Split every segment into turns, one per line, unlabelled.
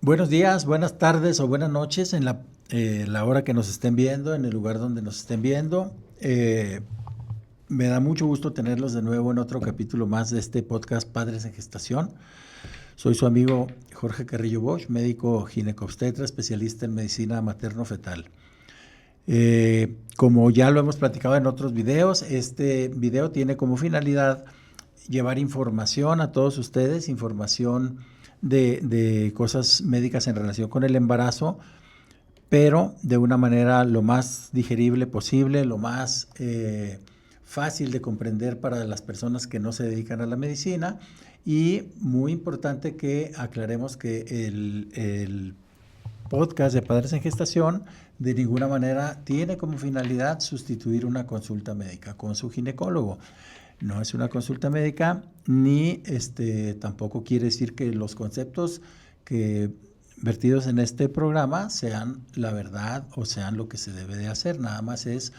Buenos días, buenas tardes o buenas noches en la hora que nos estén viendo, en el lugar donde nos estén viendo. Me da mucho gusto tenerlos de nuevo en otro capítulo más de este podcast Padres en Gestación. Soy su amigo Jorge Carrillo Bosch, médico ginecobstetra, especialista en medicina materno-fetal. Como ya lo hemos platicado en otros videos, este video tiene como finalidad llevar información a todos ustedes, información de cosas médicas en relación con el embarazo, pero de una manera lo más digerible posible, lo más fácil de comprender para las personas que no se dedican a la medicina. Y muy importante que aclaremos que el podcast de Padres en Gestación de ninguna manera tiene como finalidad sustituir una consulta médica con su ginecólogo. No es una consulta médica, ni tampoco quiere decir que los conceptos que vertidos en este programa sean la verdad o sean lo que se debe de hacer. Nada más es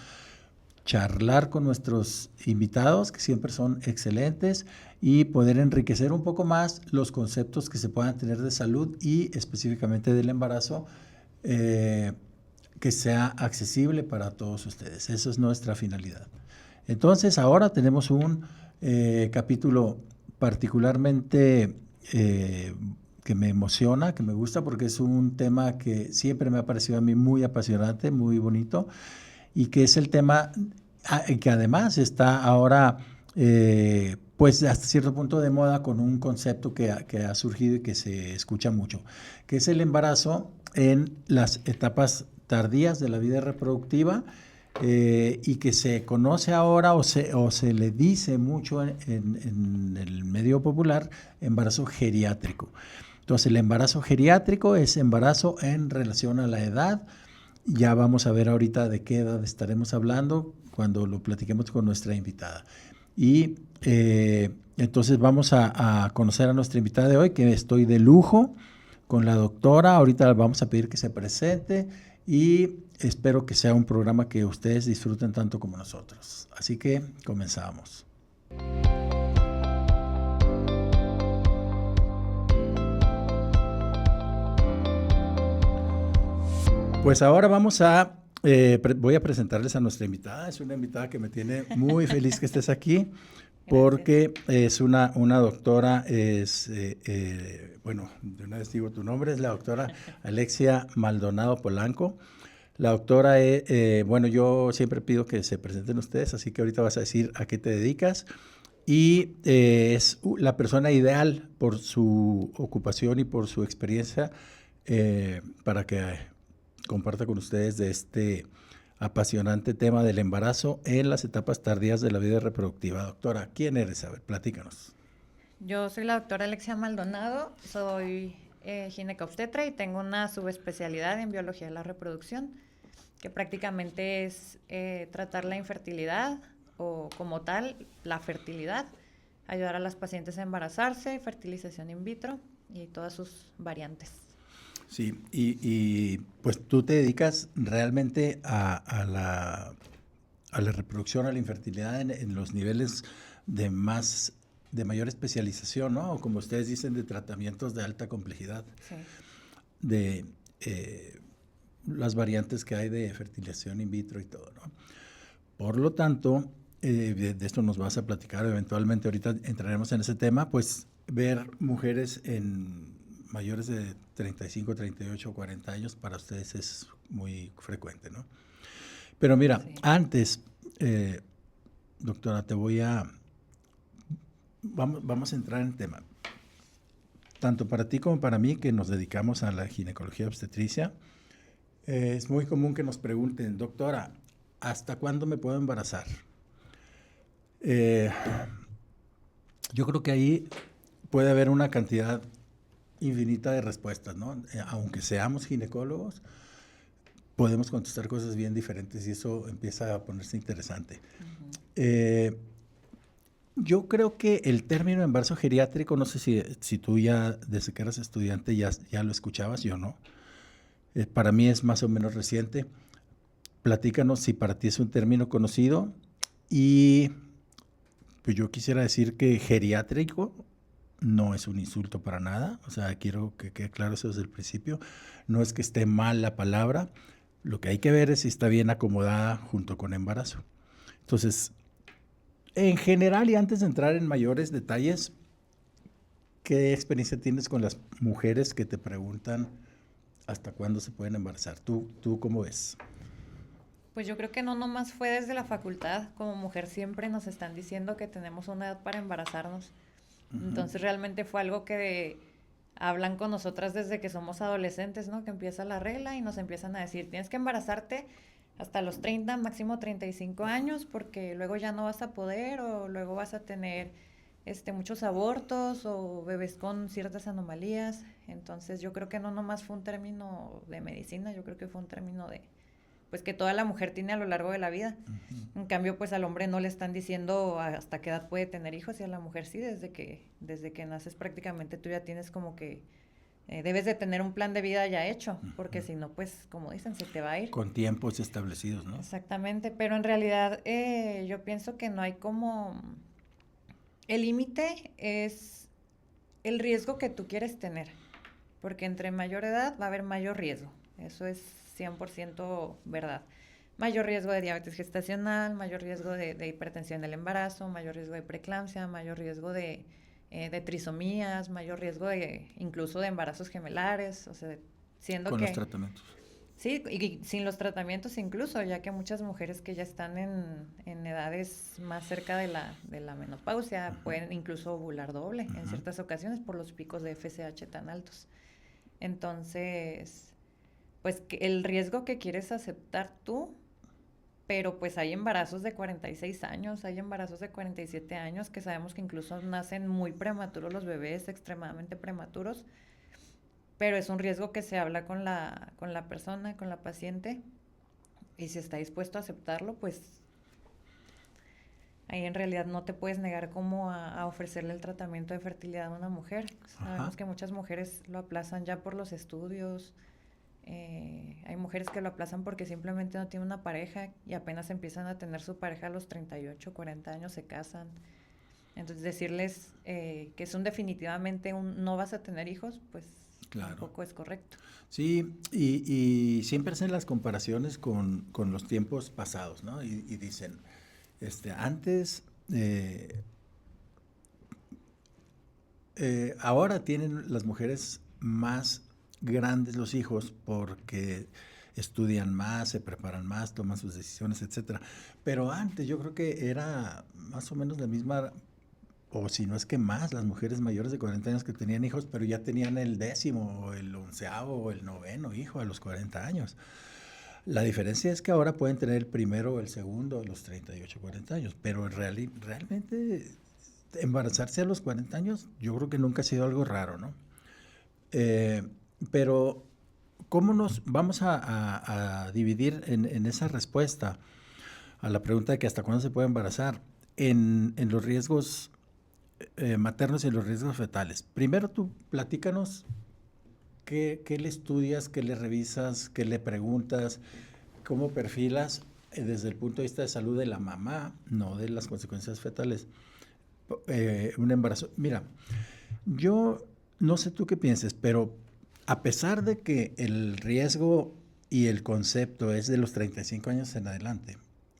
charlar con nuestros invitados, que siempre son excelentes, y poder enriquecer un poco más los conceptos que se puedan tener de salud y específicamente del embarazo, que sea accesible para todos ustedes. Esa es nuestra finalidad. Entonces, ahora tenemos un capítulo particularmente que me emociona, que me gusta, porque es un tema que siempre me ha parecido a mí muy apasionante, muy bonito, y que es el tema que además está ahora, pues hasta cierto punto de moda, con un concepto que ha surgido y que se escucha mucho, que es el embarazo en las etapas tardías de la vida reproductiva, y que se conoce ahora o se le dice mucho en el medio popular, embarazo geriátrico. Entonces, el embarazo geriátrico es embarazo en relación a la edad. Ya vamos a ver ahorita de qué edad estaremos hablando cuando lo platiquemos con nuestra invitada. Y entonces vamos a conocer a nuestra invitada de hoy, que estoy de lujo con la doctora. Ahorita vamos a pedir que se presente y espero que sea un programa que ustedes disfruten tanto como nosotros. Así que comenzamos. Pues ahora voy a presentarles a nuestra invitada. Es una invitada que me tiene muy feliz que estés aquí, porque es una doctora, bueno, de una vez digo tu nombre, es la doctora Alexia Maldonado Polanco. La doctora, bueno, yo siempre pido que se presenten ustedes, así que ahorita vas a decir a qué te dedicas. Y es la persona ideal por su ocupación y por su experiencia, para que comparta con ustedes de este apasionante tema del embarazo en las etapas tardías de la vida reproductiva. Doctora, ¿quién eres? A ver, platícanos.
Yo soy la doctora Alexia Maldonado, soy ginecobstetra y tengo una subespecialidad en biología de la reproducción, que prácticamente es tratar la infertilidad o como tal la fertilidad, ayudar a las pacientes a embarazarse, fertilización in vitro y todas sus variantes.
Sí, y pues tú te dedicas realmente a la reproducción, a la infertilidad en los niveles de mayor especialización, ¿no? O como ustedes dicen, de tratamientos de alta complejidad.
Sí.
De las variantes que hay de fertilización in vitro y todo, ¿no? Por lo tanto, de esto nos vas a platicar eventualmente, ahorita entraremos en ese tema, pues ver mujeres en mayores de 35, 38, 40 años para ustedes es muy frecuente, ¿no? Pero mira, sí. Antes, doctora, vamos a entrar en el tema. Tanto para ti como para mí, que nos dedicamos a la ginecología obstetricia, es muy común que nos pregunten, doctora, ¿hasta cuándo me puedo embarazar? Yo creo que ahí puede haber una cantidad infinita de respuestas, ¿no? Aunque seamos ginecólogos, podemos contestar cosas bien diferentes y eso empieza a ponerse interesante. Uh-huh. Yo creo que el término embarazo geriátrico, no sé si tú ya, desde que eras estudiante, ya lo escuchabas, yo no. Para mí es más o menos reciente. Platícanos si para ti es un término conocido. Y pues yo quisiera decir que geriátrico no es un insulto para nada, o sea, quiero que quede claro eso desde el principio, no es que esté mal la palabra, lo que hay que ver es si está bien acomodada junto con embarazo. Entonces, en general, y antes de entrar en mayores detalles, ¿qué experiencia tienes con las mujeres que te preguntan hasta cuándo se pueden embarazar? ¿Tú cómo ves?
Pues yo creo que no nomás fue desde la facultad, como mujer siempre nos están diciendo que tenemos una edad para embarazarnos. Entonces realmente fue algo que hablan con nosotras desde que somos adolescentes, ¿no? Que empieza la regla y nos empiezan a decir, tienes que embarazarte hasta los 30, máximo 35 años, porque luego ya no vas a poder o luego vas a tener muchos abortos o bebés con ciertas anomalías. Entonces yo creo que no nomás fue un término de medicina, yo creo que fue un término de pues que toda la mujer tiene a lo largo de la vida. En cambio, pues al hombre no le están diciendo hasta qué edad puede tener hijos y a la mujer sí, desde que naces prácticamente tú ya tienes como que debes de tener un plan de vida ya hecho, porque si no, pues como dicen, se te va a ir.
Con tiempos establecidos, ¿no?
Exactamente, pero en realidad yo pienso que no hay como... El límite es el riesgo que tú quieres tener, porque entre mayor edad va a haber mayor riesgo, eso es 100% verdad. Mayor riesgo de diabetes gestacional, mayor riesgo de hipertensión del embarazo, mayor riesgo de preeclampsia, mayor riesgo de trisomías, mayor riesgo de incluso de embarazos gemelares, o sea, siendo
Con
que...
los tratamientos.
Sí, y sin los tratamientos incluso, ya que muchas mujeres que ya están en edades más cerca de la menopausia pueden incluso ovular doble en ciertas ocasiones por los picos de FSH tan altos. Entonces, pues el riesgo que quieres aceptar tú, pero pues hay embarazos de 46 años, hay embarazos de 47 años que sabemos que incluso nacen muy prematuros los bebés, extremadamente prematuros, pero es un riesgo que se habla con la persona, con la paciente, y si está dispuesto a aceptarlo, pues ahí en realidad no te puedes negar como a ofrecerle el tratamiento de fertilidad a una mujer. Sabemos que muchas mujeres lo aplazan ya por los estudios, hay mujeres que lo aplazan porque simplemente no tienen una pareja y apenas empiezan a tener su pareja a los 38, 40 años se casan. Entonces decirles que es definitivamente un no vas a tener hijos, pues claro, tampoco es correcto.
Sí, y siempre hacen las comparaciones con los tiempos pasados, ¿no? Y dicen, antes, ahora tienen las mujeres más grandes los hijos porque estudian más, se preparan más, toman sus decisiones, etcétera. Pero antes yo creo que era más o menos la misma, o si no es que más, las mujeres mayores de 40 años que tenían hijos, pero ya tenían el 10º, o el 11º, o el 9º hijo a los 40 años. La diferencia es que ahora pueden tener el primero o el segundo a los 38, 40 años, pero realmente embarazarse a los 40 años yo creo que nunca ha sido algo raro, ¿no? Pero, ¿cómo nos vamos a dividir en esa respuesta a la pregunta de que hasta cuándo se puede embarazar en los riesgos maternos y los riesgos fetales? Primero tú platícanos qué le estudias, qué le revisas, qué le preguntas, cómo perfilas desde el punto de vista de salud de la mamá, no de las consecuencias fetales, un embarazo. Mira, yo no sé tú qué pienses, pero a pesar de que el riesgo y el concepto es de los 35 años en adelante,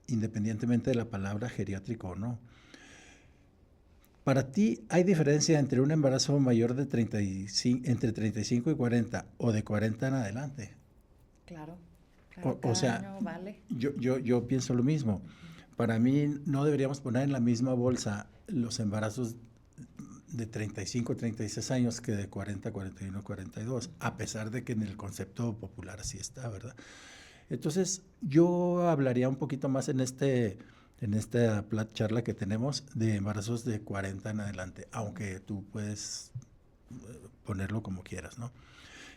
independientemente de la palabra geriátrico o no, ¿para ti hay diferencia entre un embarazo mayor de 35, entre 35 y 40 o de 40 en adelante?
Claro, claro, cada
O sea,
año vale.
yo pienso lo mismo. Para mí no deberíamos poner en la misma bolsa los embarazos de 35, 36 años que de 40, 41, 42, a pesar de que en el concepto popular así está, ¿verdad? Entonces, yo hablaría un poquito más en esta charla que tenemos de embarazos de 40 en adelante, aunque tú puedes ponerlo como quieras, ¿no?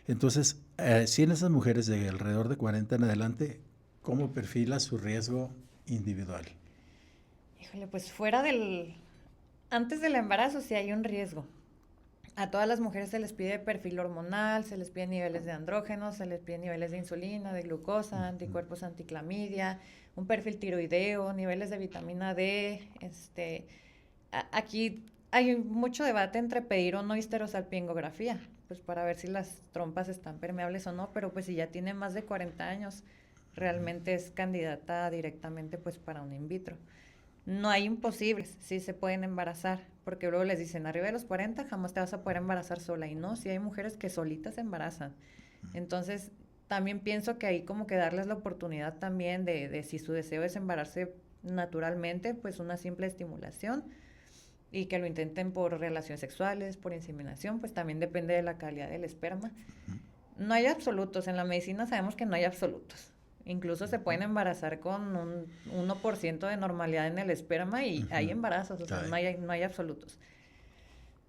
Entonces, si en esas mujeres de alrededor de 40 en adelante, ¿cómo perfila su riesgo individual?
Híjole, pues antes del embarazo sí hay un riesgo. A todas las mujeres se les pide perfil hormonal, se les pide niveles de andrógenos, se les pide niveles de insulina, de glucosa, anticuerpos anticlamidia, un perfil tiroideo, niveles de vitamina D. Aquí Hay mucho debate entre pedir o no histerosalpingografía, pues para ver si las trompas están permeables o no, pero pues si ya tiene más de 40 años, realmente es candidata directamente pues para un in vitro. No hay imposibles, sí se pueden embarazar, porque luego les dicen, arriba de los 40 jamás te vas a poder embarazar sola, y no, sí hay mujeres que solitas se embarazan. Entonces, también pienso que ahí como que darles la oportunidad también de si su deseo es embarazarse naturalmente, pues una simple estimulación, y que lo intenten por relaciones sexuales, por inseminación, pues también depende de la calidad del esperma. No hay absolutos, en la medicina sabemos que no hay absolutos. Incluso se pueden embarazar con un 1% de normalidad en el esperma y hay embarazos, o sea, no hay absolutos.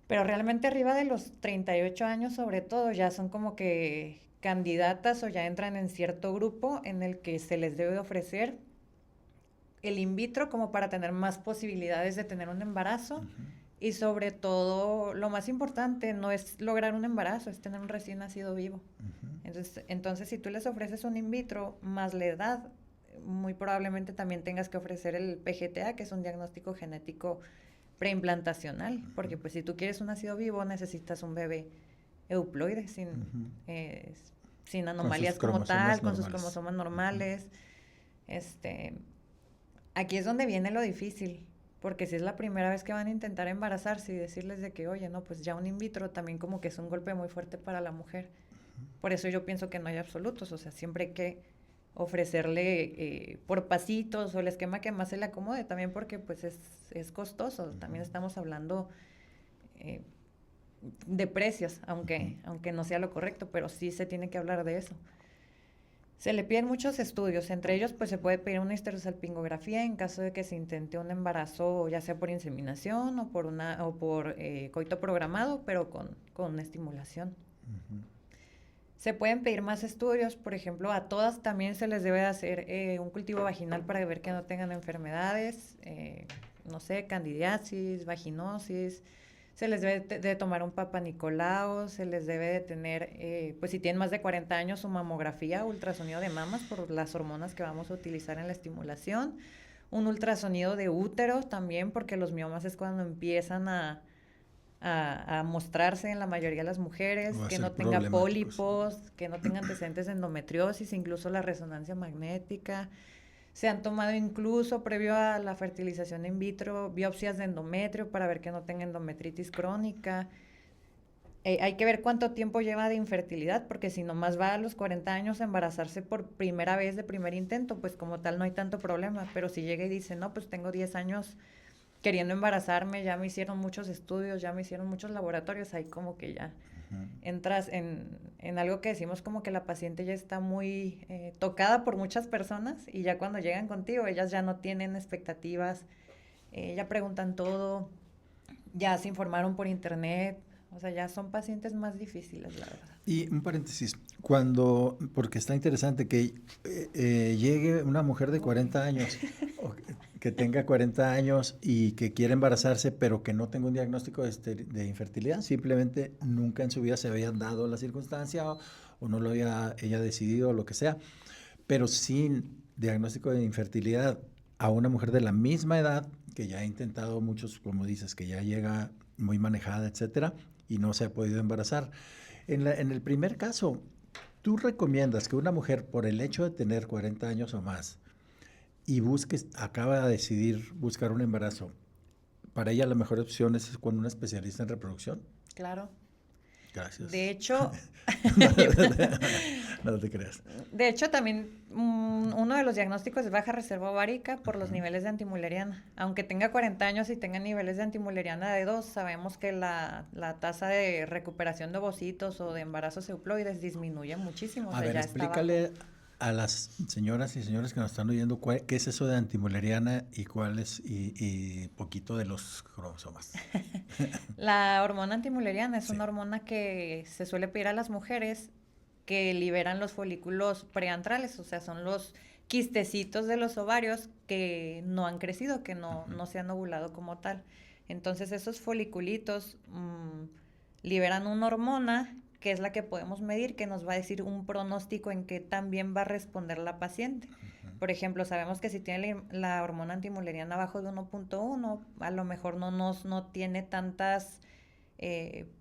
Pero realmente arriba de los 38 años, sobre todo, ya son como que candidatas o ya entran en cierto grupo en el que se les debe ofrecer el in vitro como para tener más posibilidades de tener un embarazo. Y sobre todo, lo más importante no es lograr un embarazo, es tener un recién nacido vivo. Entonces, si tú les ofreces un in vitro más la edad, muy probablemente también tengas que ofrecer el PGTA, que es un diagnóstico genético preimplantacional, porque pues si tú quieres un nacido vivo necesitas un bebé euploide sin anomalías como tal, con sus cromosomas normales. Aquí es donde viene lo difícil, porque si es la primera vez que van a intentar embarazarse y decirles de que, oye, no, pues ya un in vitro también como que es un golpe muy fuerte para la mujer. Por eso yo pienso que no hay absolutos, o sea, siempre hay que ofrecerle por pasitos o el esquema que más se le acomode, también porque pues es costoso, también estamos hablando de precios, aunque no sea lo correcto, pero sí se tiene que hablar de eso. Se le piden muchos estudios, entre ellos pues se puede pedir una histerosalpingografía en caso de que se intente un embarazo ya sea por inseminación o por coito programado, pero con una estimulación. Se pueden pedir más estudios, por ejemplo, a todas también se les debe hacer un cultivo vaginal para ver que no tengan enfermedades, no sé, candidiasis, vaginosis. Se les debe de tomar un papanicolao, se les debe de tener, pues si tienen más de 40 años, su mamografía, ultrasonido de mamas por las hormonas que vamos a utilizar en la estimulación, un ultrasonido de útero también, porque los miomas es cuando empiezan a mostrarse en la mayoría de las mujeres, que no tenga pólipos, que no tenga antecedentes de endometriosis, incluso la resonancia magnética. Se han tomado incluso, previo a la fertilización in vitro, biopsias de endometrio para ver que no tenga endometritis crónica. Hay que ver cuánto tiempo lleva de infertilidad, porque si nomás va a los 40 años a embarazarse por primera vez de primer intento, pues como tal no hay tanto problema. Pero si llega y dice, no, pues tengo 10 años queriendo embarazarme, ya me hicieron muchos estudios, ya me hicieron muchos laboratorios, ahí como que ya entras en algo que decimos como que la paciente ya está muy tocada por muchas personas y ya cuando llegan contigo ellas ya no tienen expectativas, ya preguntan todo, ya se informaron por internet, o sea, ya son pacientes más difíciles, la verdad.
Y un paréntesis, porque está interesante que llegue una mujer de 40 años, o que tenga 40 años y que quiera embarazarse, pero que no tenga un diagnóstico de infertilidad, simplemente nunca en su vida se había dado la circunstancia o no lo había ella decidido o lo que sea, pero sin diagnóstico de infertilidad a una mujer de la misma edad, que ya ha intentado muchos, como dices, que ya llega muy manejada, etcétera, y no se ha podido embarazar. En el primer caso, ¿tú recomiendas que una mujer, por el hecho de tener 40 años o más, y acaba de decidir buscar un embarazo, para ella la mejor opción es con una especialista en reproducción?
Claro.
Gracias.
De hecho,
no te creas.
De hecho, también uno de los diagnósticos es baja reserva ovárica por los niveles de antimuleriana. Aunque tenga 40 años y tenga niveles de antimuleriana de 2, sabemos que la tasa de recuperación de ovocitos o de embarazos euploides disminuye muchísimo.
A ver, explícale a las señoras y señores que nos están oyendo qué es eso de antimuleriana y y poquito de los cromosomas.
La hormona antimuleriana es una hormona que se suele pedir a las mujeres que liberan los folículos preantrales, o sea, son los quistecitos de los ovarios que no han crecido, que no se han ovulado como tal. Entonces esos foliculitos liberan una hormona que es la que podemos medir, que nos va a decir un pronóstico en qué tan bien va a responder la paciente. Por ejemplo, sabemos que si tiene la hormona antimuleriana abajo de 1.1, a lo mejor no tiene tantas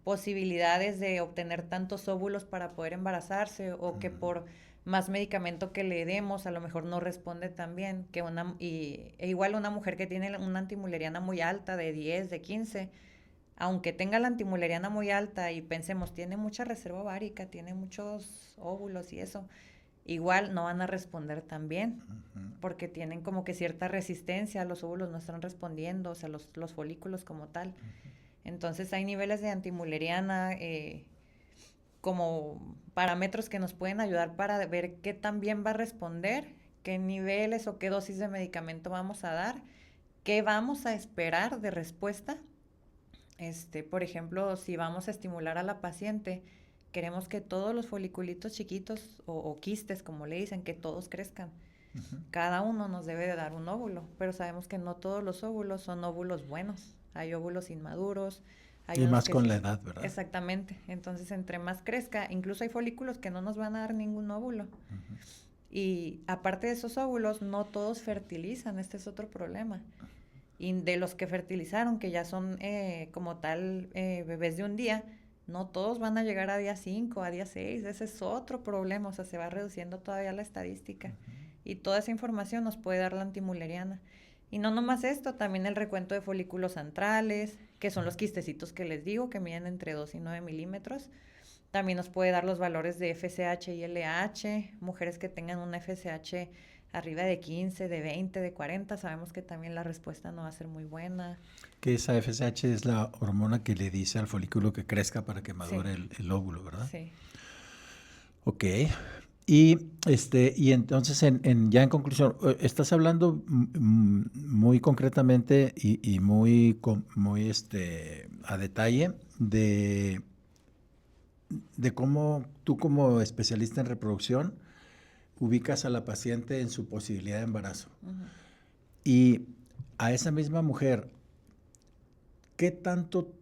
posibilidades de obtener tantos óvulos para poder embarazarse, o que por más medicamento que le demos, a lo mejor no responde tan bien, igual una mujer que tiene una antimuleriana muy alta, de 10, de 15, aunque tenga la antimuleriana muy alta y pensemos, tiene mucha reserva ovárica, tiene muchos óvulos y eso, igual no van a responder tan bien, porque tienen como que cierta resistencia, los óvulos no están respondiendo, o sea, los folículos como tal. Entonces hay niveles de antimuleriana, como parámetros que nos pueden ayudar para ver qué tan bien va a responder, qué niveles o qué dosis de medicamento vamos a dar, qué vamos a esperar de respuesta. Por ejemplo, si vamos a estimular a la paciente, queremos que todos los foliculitos chiquitos o quistes, como le dicen, que todos crezcan. Cada uno nos debe de dar un óvulo, pero sabemos que no todos los óvulos son óvulos buenos. Hay óvulos inmaduros.
Y más con la edad, ¿verdad?
Exactamente. Entonces, entre más crezca, incluso hay folículos que no nos van a dar ningún óvulo. Y aparte de esos óvulos, no todos fertilizan. Este es otro problema. Y de los que fertilizaron, que ya son como tal bebés de un día, no todos van a llegar a día 5, a día 6. Ese es otro problema. O sea, se va reduciendo todavía la estadística. Y toda esa información nos puede dar la antimuleriana. Y no nomás esto, también el recuento de folículos antrales, que son los quistecitos que les digo, que miden entre 2 y 9 milímetros. También nos puede dar los valores de FSH y LH. Mujeres que tengan una FSH arriba de 15, de 20, de 40, sabemos que también la respuesta no va a ser muy buena.
Que esa FSH es la hormona que le dice al folículo que crezca para que madure el óvulo, ¿verdad?
Sí.
Ok. Y entonces, ya en conclusión, estás hablando muy concretamente y muy a detalle de cómo tú, como especialista en reproducción, ubicas a la paciente en su posibilidad de embarazo. Y a esa misma mujer, ¿qué tanto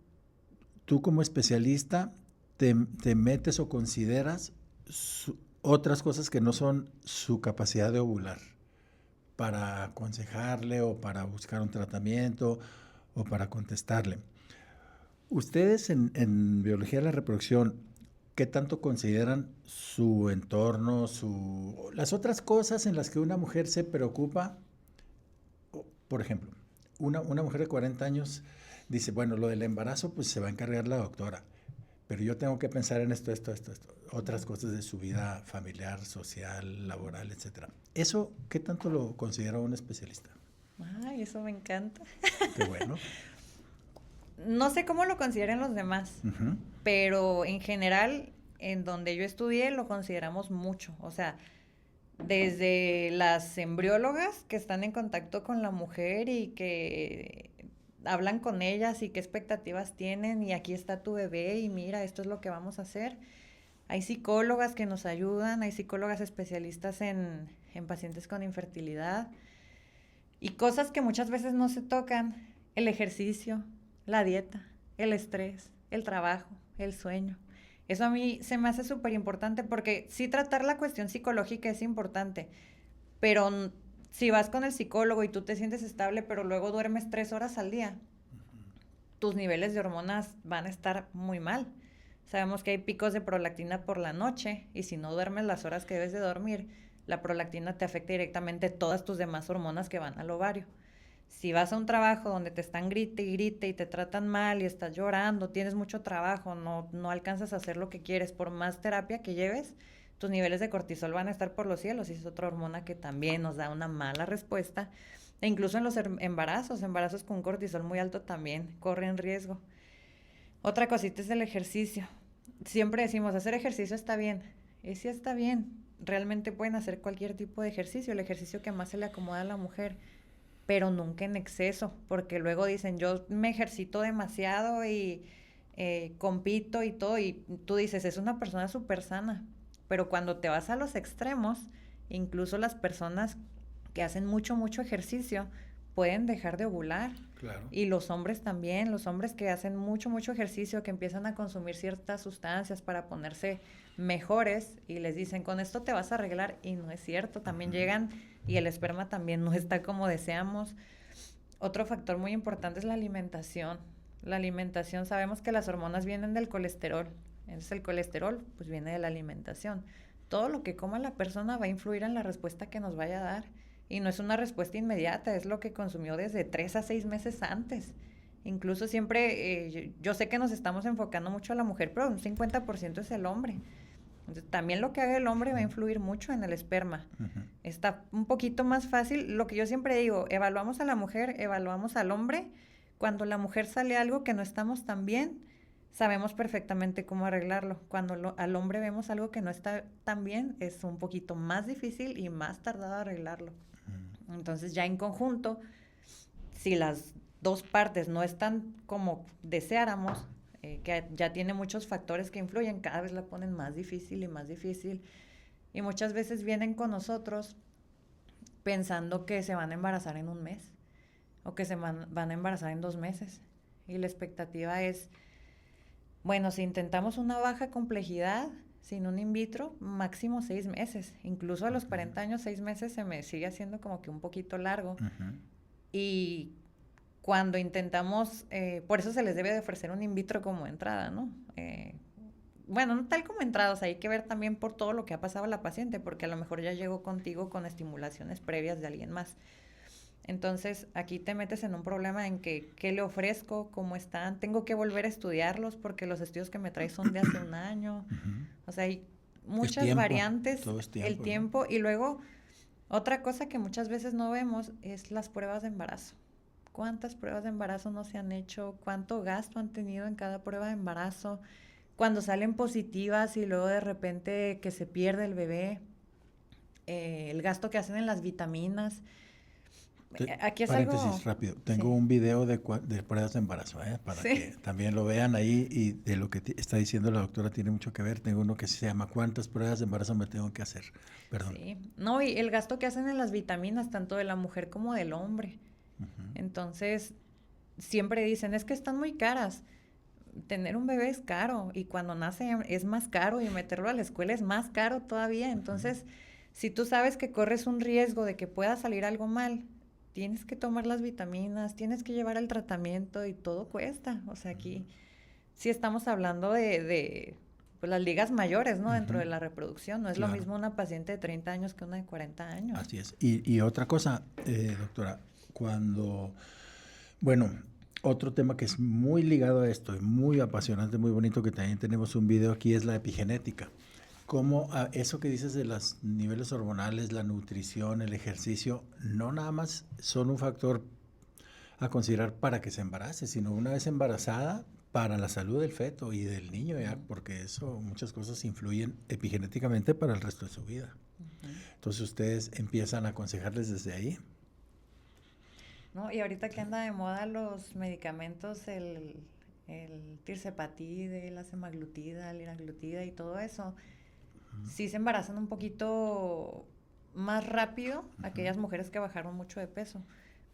tú como especialista te metes o consideras otras cosas que no son su capacidad de ovular, para aconsejarle o para buscar un tratamiento o para contestarle? Ustedes en biología de la reproducción, ¿qué tanto consideran su entorno, las otras cosas en las que una mujer se preocupa? Por ejemplo, una mujer de 40 años dice, bueno, lo del embarazo pues se va a encargar la doctora, pero yo tengo que pensar en esto, otras cosas de su vida familiar, social, laboral, etcétera. ¿Eso qué tanto lo considera un especialista?
Ay, eso me encanta.
Qué bueno.
No sé cómo lo consideren los demás, pero en general, en donde yo estudié, lo consideramos mucho. O sea, desde las embriólogas que están en contacto con la mujer y que hablan con ellas y qué expectativas tienen, y aquí está tu bebé y mira, esto es lo que vamos a hacer. Hay psicólogas que nos ayudan, hay psicólogas especialistas en pacientes con infertilidad, y cosas que muchas veces no se tocan: el ejercicio, la dieta, el estrés, el trabajo, el sueño. Eso a mí se me hace súper importante, porque sí, tratar la cuestión psicológica es importante, pero si vas con el psicólogo y tú te sientes estable, pero luego duermes 3 horas al día, tus niveles de hormonas van a estar muy mal. Sabemos que hay picos de prolactina por la noche, y si no duermes las horas que debes de dormir, la prolactina te afecta directamente todas tus demás hormonas que van al ovario. Si vas a un trabajo donde te están grite y grite y te tratan mal y estás llorando, tienes mucho trabajo, no alcanzas a hacer lo que quieres, por más terapia que lleves, tus niveles de cortisol van a estar por los cielos, y es otra hormona que también nos da una mala respuesta. E incluso en los embarazos con cortisol muy alto también corren riesgo. Otra cosita es el ejercicio. Siempre decimos, hacer ejercicio está bien. Y sí está bien. Realmente pueden hacer cualquier tipo de ejercicio, el ejercicio que más se le acomoda a la mujer, pero nunca en exceso, porque luego dicen, yo me ejercito demasiado y compito y todo, y tú dices, es una persona súper sana. Pero cuando te vas a los extremos, incluso las personas que hacen mucho ejercicio pueden dejar de ovular.
Claro.
Y los hombres también, los hombres que hacen mucho ejercicio, que empiezan a consumir ciertas sustancias para ponerse mejores y les dicen, con esto te vas a arreglar, y no es cierto, también llegan y el esperma también no está como deseamos. Otro factor muy importante es la alimentación. La alimentación, sabemos que las hormonas vienen del colesterol, entonces el colesterol pues viene de la alimentación. Todo lo que coma la persona va a influir en la respuesta que nos vaya a dar. Y no es una respuesta inmediata, es lo que consumió desde 3 a 6 meses antes. Incluso siempre, yo sé que nos estamos enfocando mucho a la mujer, pero un 50% es el hombre. Entonces, también lo que haga el hombre va a influir mucho en el esperma. Está un poquito más fácil. Lo que yo siempre digo, evaluamos a la mujer, evaluamos al hombre. Cuando la mujer sale algo que no estamos tan bien, sabemos perfectamente cómo arreglarlo. Cuando al hombre vemos algo que no está tan bien, es un poquito más difícil y más tardado arreglarlo. Entonces ya en conjunto, si las dos partes no están como deseáramos, que ya tiene muchos factores que influyen, cada vez la ponen más difícil y más difícil. Y muchas veces vienen con nosotros pensando que se van a embarazar en un mes o que se van a embarazar en 2 meses. Y la expectativa es, bueno, si intentamos una baja complejidad, sin un in vitro, máximo 6 meses. Incluso a los 40 años, 6 meses se me sigue haciendo como que un poquito largo. Y cuando intentamos, por eso se les debe de ofrecer un in vitro como entrada, ¿no? Bueno, no tal como entrada, o sea, hay que ver también por todo lo que ha pasado a la paciente, porque a lo mejor ya llegó contigo con estimulaciones previas de alguien más. Entonces, aquí te metes en un problema en que, ¿qué le ofrezco? ¿Cómo están? Tengo que volver a estudiarlos porque los estudios que me traes son de hace un año. O sea, hay muchas variantes,
todo es tiempo,
el tiempo. ¿No? Y luego, otra cosa que muchas veces no vemos es las pruebas de embarazo. ¿Cuántas pruebas de embarazo no se han hecho? ¿Cuánto gasto han tenido en cada prueba de embarazo? Cuando salen positivas y luego de repente que se pierde el bebé, el gasto que hacen en las vitaminas. Aquí es
paréntesis
algo
rápido. Tengo un video de pruebas de embarazo, para que también lo vean ahí, y de lo que está diciendo la doctora tiene mucho que ver. Tengo uno que se llama ¿cuántas pruebas de embarazo me tengo que hacer? Perdón.
Sí, no, y el gasto que hacen en las vitaminas, tanto de la mujer como del hombre. Entonces, siempre dicen, es que están muy caras. Tener un bebé es caro, y cuando nace es más caro, y meterlo a la escuela es más caro todavía. Entonces, si tú sabes que corres un riesgo de que pueda salir algo mal, tienes que tomar las vitaminas, tienes que llevar el tratamiento y todo cuesta. O sea, aquí sí estamos hablando de pues, las ligas mayores, ¿no? Dentro de la reproducción. No es lo mismo una paciente de 30 años que una de 40 años.
Así es. Y otra cosa, doctora, bueno, otro tema que es muy ligado a esto y muy apasionante, muy bonito, que también tenemos un video aquí, es la epigenética. Cómo eso que dices de los niveles hormonales, la nutrición, el ejercicio, no nada más son un factor a considerar para que se embarace, sino una vez embarazada, para la salud del feto y del niño, ya, porque eso, muchas cosas influyen epigenéticamente para el resto de su vida. Entonces ustedes empiezan a aconsejarles desde ahí.
No, y ahorita que anda de moda los medicamentos, el tirzepatide, la semaglutida, la liraglutida y todo eso, sí se embarazan un poquito más rápido aquellas mujeres que bajaron mucho de peso.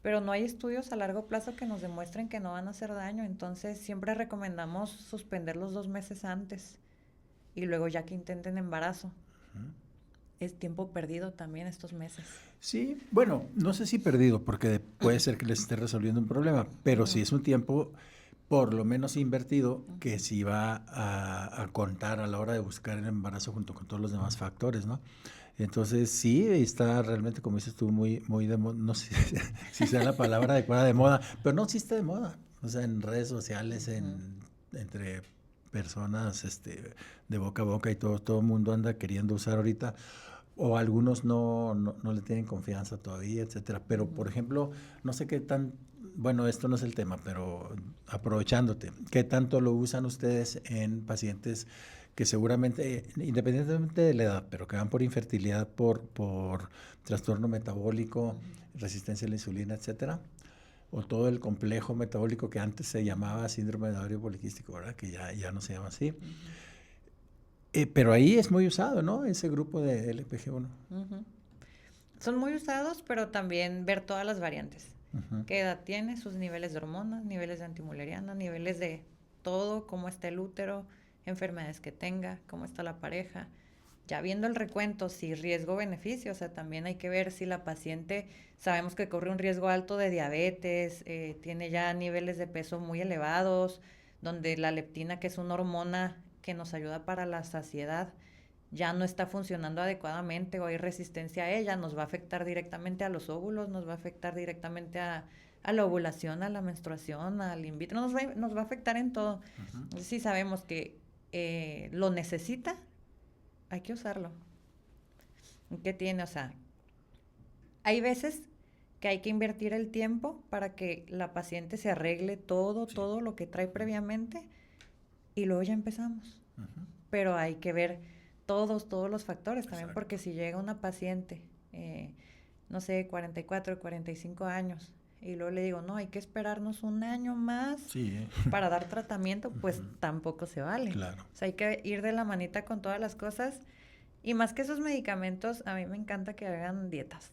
Pero no hay estudios a largo plazo que nos demuestren que no van a hacer daño. Entonces, siempre recomendamos suspender los 2 meses antes y luego ya que intenten embarazo. Es tiempo perdido también estos meses.
Sí, bueno, no sé si perdido, porque puede ser que les esté resolviendo un problema, pero sí es un tiempo por lo menos invertido que sí va a contar a la hora de buscar el embarazo junto con todos los demás factores, ¿no? Entonces sí está realmente, como dices tú, muy de moda, no sé si sea la palabra adecuada, de moda, pero no, sí está de moda, o sea, en redes sociales, entre personas, de boca a boca, y todo el mundo anda queriendo usar ahorita, o algunos no le tienen confianza todavía, etcétera. Pero, por ejemplo, no sé qué tan, bueno, esto no es el tema, pero aprovechándote, ¿qué tanto lo usan ustedes en pacientes que seguramente, independientemente de la edad, pero que van por infertilidad, por trastorno metabólico, resistencia a la insulina, etcétera? O todo el complejo metabólico que antes se llamaba síndrome de ovario poliquístico, ¿verdad? Que ya no se llama así. Pero ahí es muy usado, ¿no? Ese grupo de LPG1.
Son muy usados, pero también ver todas las variantes. qué edad tiene, sus niveles de hormonas, niveles de antimuleriana, niveles de todo, cómo está el útero, enfermedades que tenga, cómo está la pareja. Ya viendo el recuento, si riesgo-beneficio, o sea, también hay que ver si la paciente, sabemos que corre un riesgo alto de diabetes, tiene ya niveles de peso muy elevados, donde la leptina, que es una hormona que nos ayuda para la saciedad, ya no está funcionando adecuadamente o hay resistencia a ella, nos va a afectar directamente a los óvulos, nos va a afectar directamente a la ovulación, a la menstruación, al in vitro, nos va a afectar en todo. Entonces, si sabemos que lo necesita, hay que usarlo. ¿Qué tiene? O sea, hay veces que hay que invertir el tiempo para que la paciente se arregle todo lo que trae previamente y luego ya empezamos. Pero hay que ver todos los factores también, porque si llega una paciente, no sé, 44, 45 años, y luego le digo, no, hay que esperarnos un año más para dar tratamiento, pues tampoco se vale.
Claro.
O sea, hay que ir de la manita con todas las cosas. Y más que esos medicamentos, a mí me encanta que hagan dietas.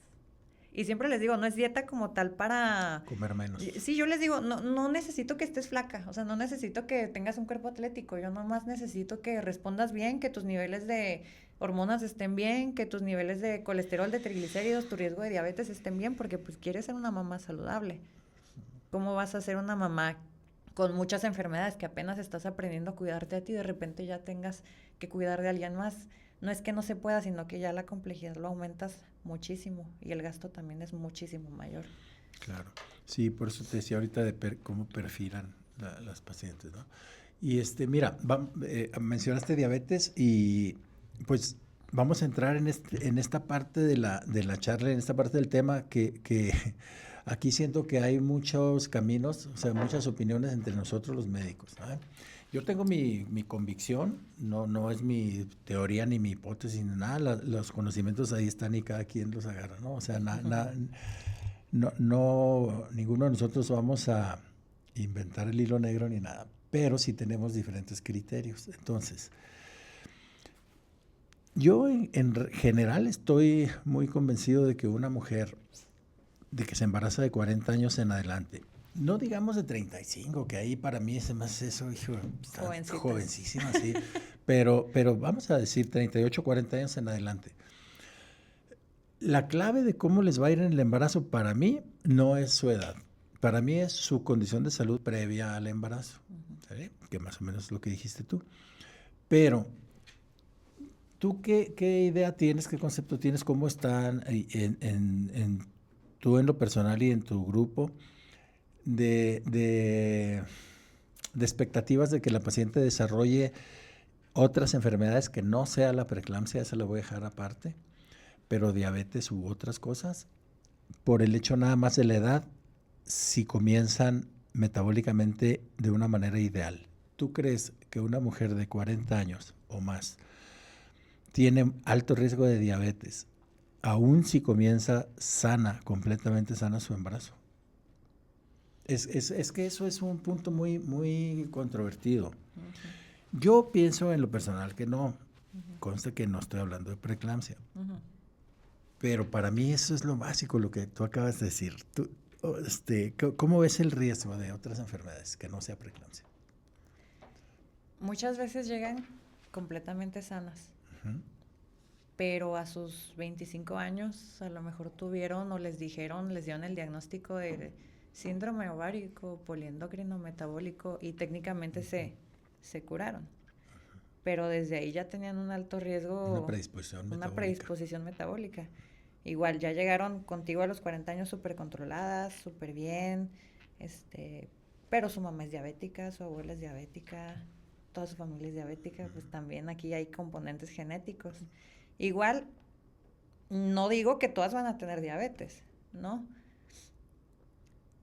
Y siempre les digo, no es dieta como tal para...
comer menos.
Sí, yo les digo, no necesito que estés flaca, o sea, no necesito que tengas un cuerpo atlético, yo nomás necesito que respondas bien, que tus niveles de hormonas estén bien, que tus niveles de colesterol, de triglicéridos, tu riesgo de diabetes estén bien, porque pues quieres ser una mamá saludable. ¿Cómo vas a ser una mamá con muchas enfermedades que apenas estás aprendiendo a cuidarte a ti y de repente ya tengas que cuidar de alguien más? No es que no se pueda, sino que ya la complejidad lo aumentas muchísimo y el gasto también es muchísimo mayor.
Claro. Sí, por eso te decía ahorita de cómo perfilan las pacientes, ¿no? Y mira, mencionaste diabetes y pues vamos a entrar en esta parte de la charla, en esta parte del tema que aquí siento que hay muchos caminos, o sea, muchas opiniones entre nosotros los médicos, ¿no? Yo tengo mi convicción, no es mi teoría ni mi hipótesis ni nada, los conocimientos ahí están y cada quien los agarra, ¿no? O sea, ninguno de nosotros vamos a inventar el hilo negro ni nada, pero sí tenemos diferentes criterios. Entonces, yo en general estoy muy convencido de que una mujer de que se embaraza de 40 años en adelante, no digamos de 35, que ahí para mí es más eso, hijo, jovencísima, sí, pero vamos a decir 38, 40 años en adelante. La clave de cómo les va a ir en el embarazo para mí no es su edad, para mí es su condición de salud previa al embarazo, ¿sí? Que más o menos es lo que dijiste tú. Pero, ¿tú qué idea tienes, qué concepto tienes, cómo están tú en lo personal y en tu grupo de expectativas de que la paciente desarrolle otras enfermedades que no sea la preeclampsia? Esa la voy a dejar aparte, pero diabetes u otras cosas, por el hecho nada más de la edad, si comienzan metabólicamente de una manera ideal. ¿Tú crees que una mujer de 40 años o más tiene alto riesgo de diabetes, aún si comienza sana, completamente sana su embarazo? Es que eso es un punto muy, muy controvertido. Yo pienso en lo personal que no. Consta que no estoy hablando de preeclampsia. Pero para mí eso es lo básico, lo que tú acabas de decir. ¿Cómo ves el riesgo de otras enfermedades que no sea preeclampsia?
Muchas veces llegan completamente sanas. Pero a sus 25 años a lo mejor tuvieron o les dieron el diagnóstico de síndrome ovárico, poliendocrino metabólico y técnicamente se curaron. Pero desde ahí ya tenían un alto riesgo, una predisposición metabólica. Igual, ya llegaron contigo a los 40 años súper controladas, súper bien, pero su mamá es diabética, su abuela es diabética, toda su familia es diabética, pues también aquí hay componentes genéticos. Igual, no digo que todas van a tener diabetes, ¿no?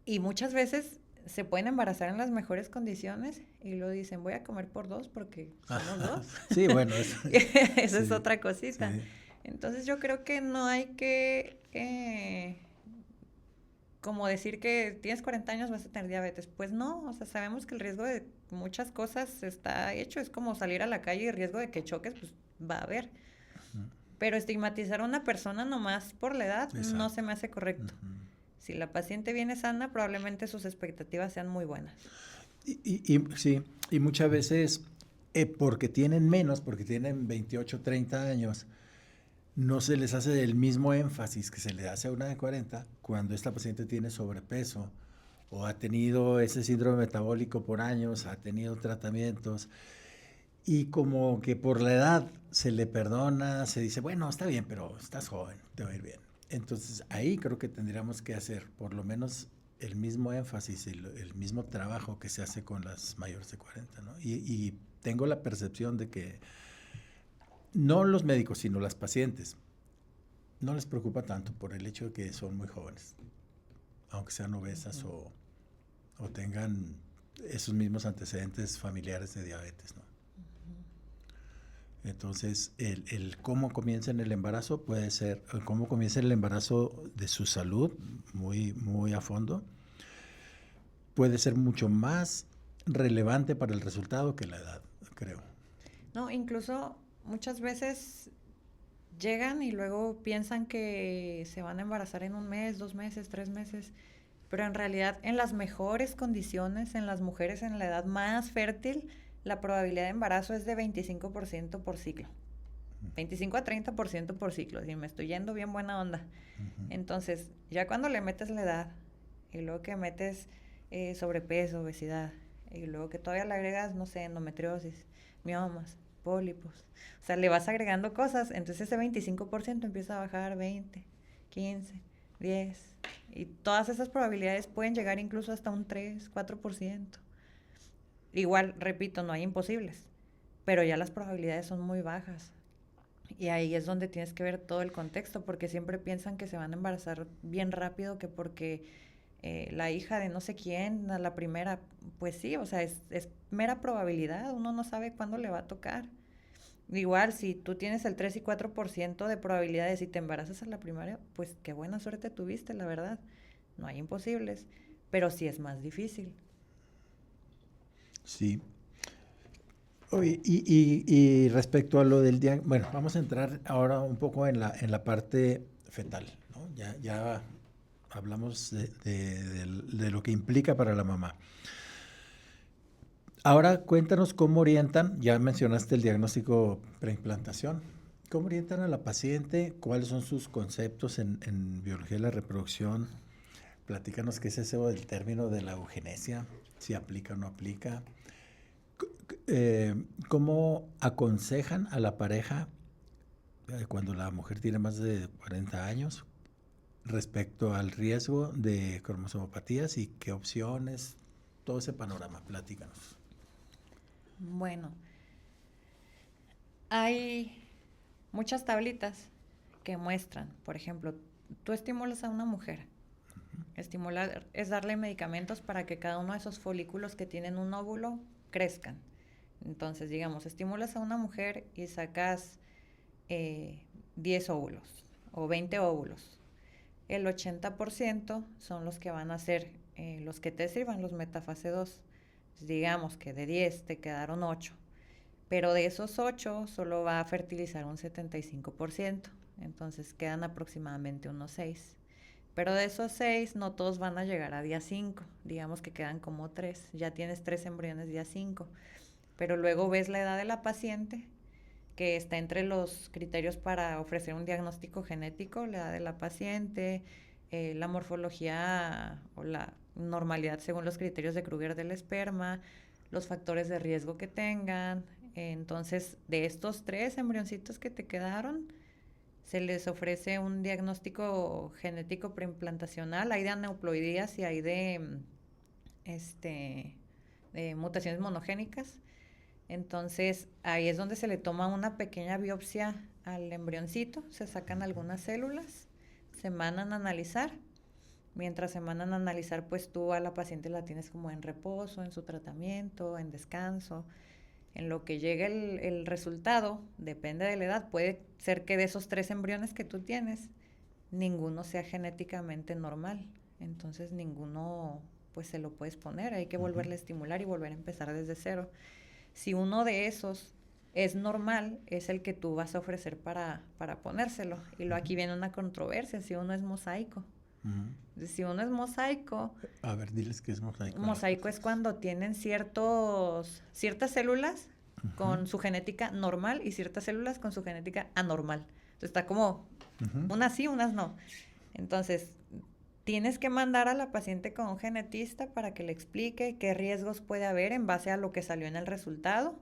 Y muchas veces se pueden embarazar en las mejores condiciones y luego dicen, voy a comer por 2 porque somos 2.
Sí, bueno.
Eso es otra cosita. Sí. Entonces yo creo que no hay que como decir que tienes 40 años vas a tener diabetes. Pues no, o sea, sabemos que el riesgo de muchas cosas está hecho. Es como salir a la calle y el riesgo de que choques, pues va a haber. Pero estigmatizar a una persona nomás por la edad no se me hace correcto. Si la paciente viene sana, probablemente sus expectativas sean muy buenas.
Sí, y muchas veces porque tienen menos, porque tienen 28, 30 años, no se les hace el mismo énfasis que se le hace a una de 40 cuando esta paciente tiene sobrepeso o ha tenido ese síndrome metabólico por años, ha tenido tratamientos y como que por la edad se le perdona, se dice, bueno, está bien, pero estás joven, te va a ir bien. Entonces ahí creo que tendríamos que hacer por lo menos el mismo énfasis, el mismo trabajo que se hace con las mayores de 40, ¿no? Y tengo la percepción de que no los médicos, sino las pacientes, no les preocupa tanto por el hecho de que son muy jóvenes, aunque sean obesas o tengan esos mismos antecedentes familiares de diabetes, ¿no? Entonces, el cómo comienza en el embarazo puede ser, el cómo comienza el embarazo de su salud, muy, muy a fondo, puede ser mucho más relevante para el resultado que la edad, creo.
No, incluso muchas veces llegan y luego piensan que se van a embarazar en 1 mes, 2 meses, 3 meses, pero en realidad en las mejores condiciones, en las mujeres en la edad más fértil, la probabilidad de embarazo es de 25% por ciclo. 25 a 30% por ciclo, si me estoy yendo bien buena onda. Entonces, ya cuando le metes la edad y luego que metes sobrepeso, obesidad, y luego que todavía le agregas, no sé, endometriosis, miomas, pólipos, o sea, le vas agregando cosas, entonces ese 25% empieza a bajar 20, 15, 10, y todas esas probabilidades pueden llegar incluso hasta un 3, 4%. Igual, repito, no hay imposibles, pero ya las probabilidades son muy bajas. Y ahí es donde tienes que ver todo el contexto, porque siempre piensan que se van a embarazar bien rápido, que porque la hija de no sé quién, a la primera, pues sí, o sea, es mera probabilidad, uno no sabe cuándo le va a tocar. Igual, si tú tienes el 3 y 4% de probabilidades y te embarazas a la primera, pues qué buena suerte tuviste, la verdad. No hay imposibles, pero sí es más difícil.
Sí. Oye, y respecto a lo del diagnóstico, bueno, vamos a entrar ahora un poco en la parte fetal, ¿no? Ya hablamos de lo que implica para la mamá. Ahora cuéntanos cómo orientan, ya mencionaste el diagnóstico preimplantación, ¿cómo orientan a la paciente? ¿Cuáles son sus conceptos en biología de la reproducción? Platícanos qué es eso del término de la eugenesia, si aplica o no aplica. ¿Cómo aconsejan a la pareja cuando la mujer tiene más de 40 años respecto al riesgo de cromosomopatías y qué opciones? Todo ese panorama, platícanos.
Bueno, hay muchas tablitas que muestran, por ejemplo, tú estimulas a una mujer. Estimular es darle medicamentos para que cada uno de esos folículos que tienen un óvulo crezcan. Entonces, digamos, estimulas a una mujer y sacas 10 óvulos o 20 óvulos. El 80% son los que van a ser los que te sirvan, los metafase 2. Digamos que de 10 te quedaron 8, pero de esos 8 solo va a fertilizar un 75%, entonces quedan aproximadamente unos 6. Pero de esos 6 no todos van a llegar a día 5, digamos que quedan como 3, ya tienes 3 embriones día 5, pero luego ves la edad de la paciente, que está entre los criterios para ofrecer un diagnóstico genético, la edad de la paciente, la morfología o la normalidad según los criterios de Kruger del esperma, los factores de riesgo que tengan. Entonces, de estos 3 embrioncitos que te quedaron, se les ofrece un diagnóstico genético preimplantacional. Hay de aneuploidías y hay de mutaciones monogénicas. Entonces, ahí es donde se le toma una pequeña biopsia al embrioncito, se sacan algunas células, se mandan a analizar. Mientras se mandan a analizar, pues tú a la paciente la tienes como en reposo, en su tratamiento, en descanso. En lo que llegue el resultado, depende de la edad, puede ser que de esos 3 embriones que tú tienes, ninguno sea genéticamente normal. Entonces ninguno pues se lo puedes poner, hay que volverle a estimular y volver a empezar desde cero. Si uno de esos es normal, es el que tú vas a ofrecer para ponérselo. Y luego aquí viene una controversia, si uno es mosaico. Si uno es mosaico...
A ver, diles qué es mosaico.
Mosaico es cuando tienen ciertas células con su genética normal y ciertas células con su genética anormal. Entonces está como unas sí, unas no. Entonces, tienes que mandar a la paciente con un genetista para que le explique qué riesgos puede haber en base a lo que salió en el resultado,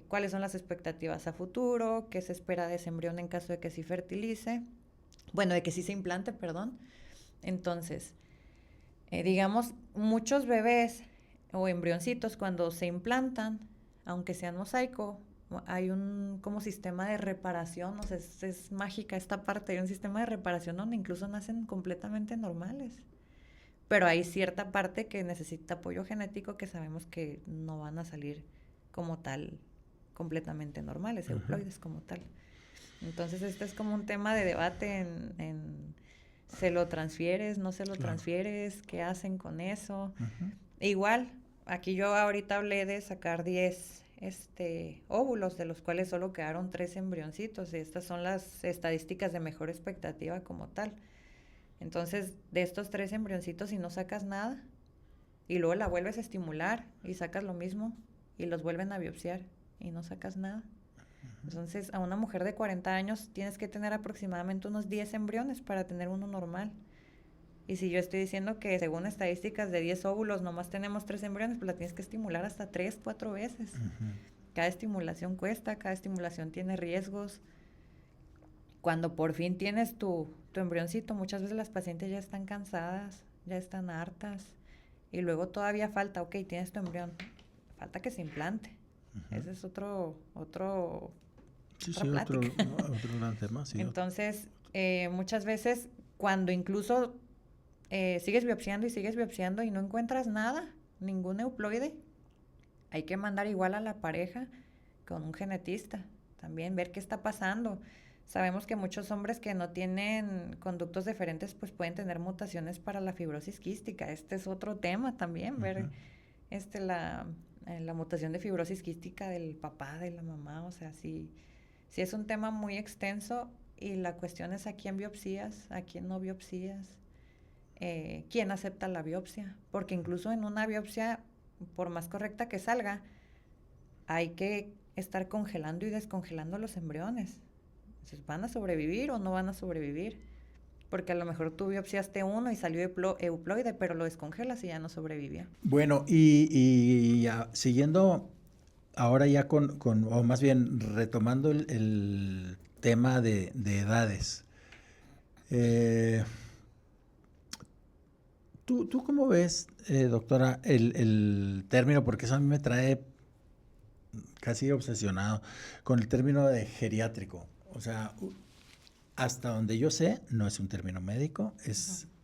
cuáles son las expectativas a futuro, qué se espera de ese embrión en caso de que sí fertilice, bueno, de que sí se implante, perdón. Entonces, digamos, muchos bebés o embrioncitos cuando se implantan, aunque sean mosaico, hay un como sistema de reparación, o sea, es mágica esta parte, hay un sistema de reparación donde incluso nacen completamente normales. Pero hay cierta parte que necesita apoyo genético que sabemos que no van a salir como tal completamente normales, euploides como tal. Entonces este es como un tema de debate en ¿se lo transfieres, no se lo transfieres? ¿Qué hacen con eso? Igual, aquí yo ahorita hablé de sacar 10 óvulos, de los cuales solo quedaron 3 embrioncitos, y estas son las estadísticas de mejor expectativa como tal. Entonces, de estos 3 embrioncitos, si no sacas nada, y luego la vuelves a estimular y sacas lo mismo, y los vuelven a biopsiar y no sacas nada. Entonces, a una mujer de 40 años tienes que tener aproximadamente unos 10 embriones para tener uno normal. Y si yo estoy diciendo que según estadísticas de 10 óvulos nomás tenemos 3 embriones, pues la tienes que estimular hasta 3, 4 veces. Cada estimulación cuesta, cada estimulación tiene riesgos. Cuando por fin tienes tu embrioncito, muchas veces las pacientes ya están cansadas, ya están hartas. Y luego todavía falta, ok, tienes tu embrión, falta que se implante. Ese es otro plática.
Otro gran tema. Sí,
entonces, muchas veces cuando incluso sigues biopsiando y no encuentras nada, ningún euploide, hay que mandar igual a la pareja con un genetista, también ver qué está pasando. Sabemos que muchos hombres que no tienen conductos deferentes pues pueden tener mutaciones para la fibrosis quística. Este es otro tema también, ver la mutación de fibrosis quística del papá, de la mamá, o sea, sí es un tema muy extenso y la cuestión es a quién biopsías, a quién no biopsías, quién acepta la biopsia, porque incluso en una biopsia, por más correcta que salga, hay que estar congelando y descongelando los embriones. Entonces, ¿van a sobrevivir o no van a sobrevivir? Porque a lo mejor tú biopsiaste uno y salió euploide, pero lo descongelas y ya no sobrevivió.
Bueno, y ya, siguiendo ahora ya o más bien retomando el tema de edades. ¿Tú cómo ves, doctora, el término? Porque eso a mí me trae casi obsesionado con el término de geriátrico. O sea, hasta donde yo sé, no es un término médico,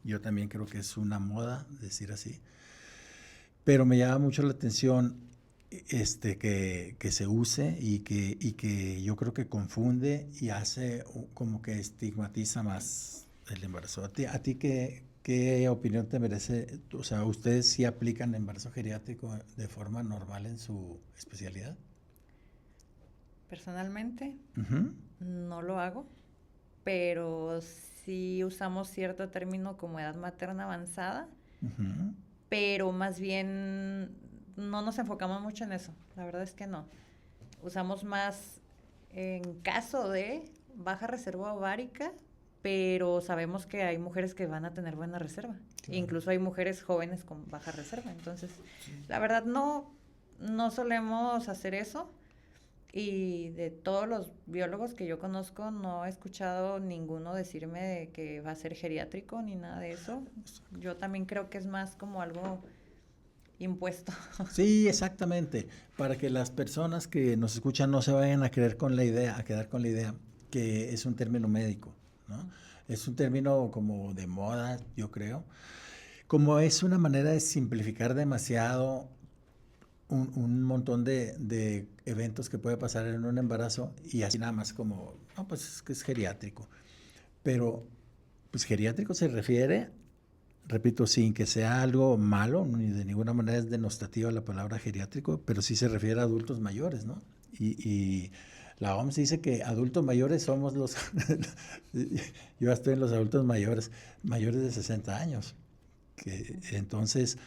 yo también creo que es una moda decir así, pero me llama mucho la atención que se use y que yo creo que confunde y hace como que estigmatiza más el embarazo. ¿A ti qué opinión te merece? O sea, ¿ustedes sí aplican embarazo geriátrico de forma normal en su especialidad?
Personalmente, no lo hago, pero sí usamos cierto término como edad materna avanzada, pero más bien no nos enfocamos mucho en eso, la verdad es que no. Usamos más en caso de baja reserva ovárica, pero sabemos que hay mujeres que van a tener buena reserva. Claro. Incluso hay mujeres jóvenes con baja reserva, entonces la verdad no solemos hacer eso. Y de todos los biólogos que yo conozco, no he escuchado ninguno decirme de que va a ser geriátrico ni nada de eso. Yo también creo que es más como algo impuesto.
Sí, exactamente. Para que las personas que nos escuchan no se vayan a quedar con la idea que es un término médico, ¿no? Es un término como de moda, yo creo. Como es una manera de simplificar demasiado un montón de eventos que puede pasar en un embarazo y así nada más como, no, pues es que es geriátrico. Pero, pues geriátrico se refiere, repito, sin que sea algo malo, ni de ninguna manera es denostativa la palabra geriátrico, pero sí se refiere a adultos mayores, ¿no? Y La OMS dice que adultos mayores somos los... Yo estoy en los adultos mayores de 60 años. Entonces,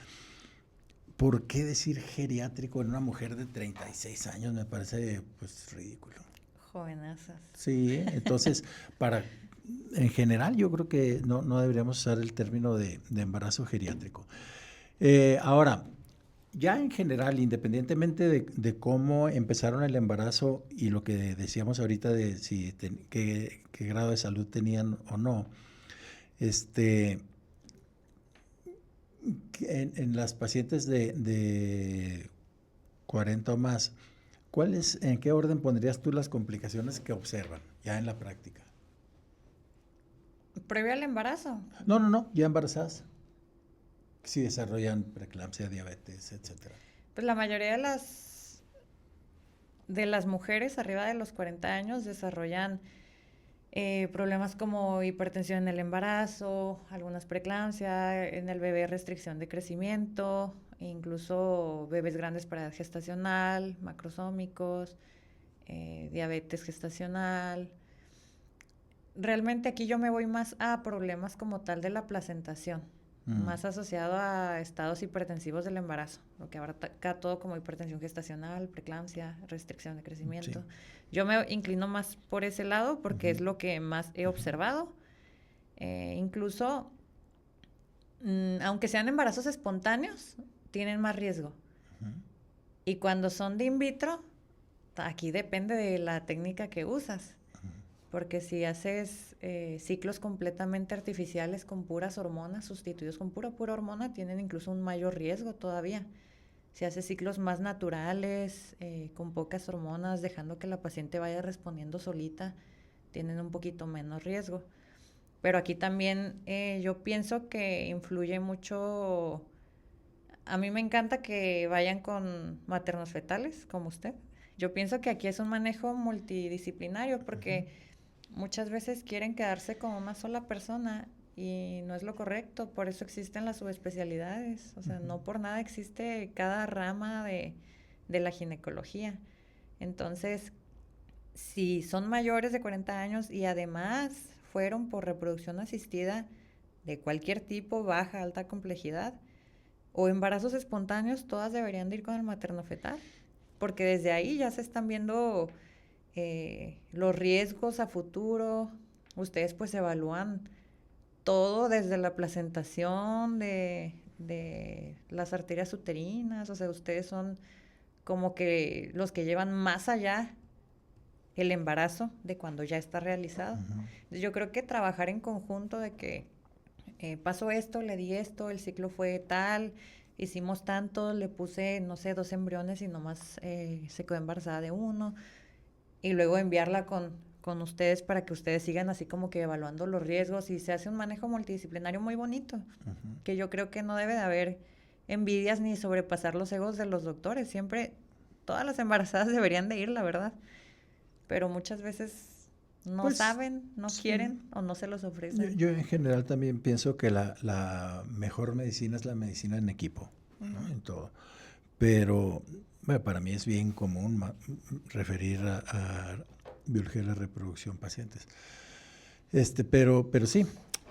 ¿por qué decir geriátrico en una mujer de 36 años? Me parece pues ridículo.
Jovenazas.
Sí, entonces, en general yo creo que no deberíamos usar el término de embarazo geriátrico. Ahora, ya en general, independientemente de cómo empezaron el embarazo y lo que decíamos ahorita de si qué grado de salud tenían o no, en las pacientes de 40 o más, ¿en qué orden pondrías tú las complicaciones que observan ya en la práctica?
¿Previo al embarazo?
No, ya embarazadas. Si desarrollan preeclampsia, diabetes, etcétera.
Pues la mayoría de las mujeres arriba de los 40 años desarrollan problemas como hipertensión en el embarazo, algunas preeclampsia, en el bebé restricción de crecimiento, incluso bebés grandes para edad gestacional, macrosómicos, diabetes gestacional. Realmente aquí yo me voy más a problemas como tal de la placentación, más asociado a estados hipertensivos del embarazo, lo que abarca todo como hipertensión gestacional, preeclampsia, restricción de crecimiento. Sí. Yo me inclino más por ese lado porque es lo que más he observado. Incluso, aunque sean embarazos espontáneos, tienen más riesgo. Y cuando son de in vitro, aquí depende de la técnica que usas. Porque si haces ciclos completamente artificiales con puras hormonas, sustituidos con pura hormona, tienen incluso un mayor riesgo todavía. Si haces ciclos más naturales, con pocas hormonas, dejando que la paciente vaya respondiendo solita, tienen un poquito menos riesgo. Pero aquí también yo pienso que influye mucho. A mí me encanta que vayan con maternos fetales, como usted. Yo pienso que aquí es un manejo multidisciplinario porque muchas veces quieren quedarse con una sola persona y no es lo correcto, por eso existen las subespecialidades, o sea, no por nada existe cada rama de la ginecología. Entonces, si son mayores de 40 años y además fueron por reproducción asistida de cualquier tipo, baja, alta complejidad, o embarazos espontáneos, todas deberían de ir con el materno-fetal, porque desde ahí ya se están viendo los riesgos a futuro. Ustedes pues evalúan todo desde la placentación de las arterias uterinas, o sea, ustedes son como que los que llevan más allá el embarazo de cuando ya está realizado. Entonces, yo creo que trabajar en conjunto de que pasó esto, le di esto, el ciclo fue tal, hicimos tanto, le puse, no sé, 2 embriones y nomás se quedó embarazada de uno, y luego enviarla con ustedes para que ustedes sigan así como que evaluando los riesgos y se hace un manejo multidisciplinario muy bonito, que yo creo que no debe de haber envidias ni sobrepasar los egos de los doctores. Siempre, todas las embarazadas deberían de ir, la verdad, pero muchas veces no pues, saben, no quieren o no se los ofrecen.
Yo en general también pienso que la mejor medicina es la medicina en equipo, ¿no? En todo. Pero bueno, para mí es bien común referir a biología de la reproducción pacientes. Pero sí.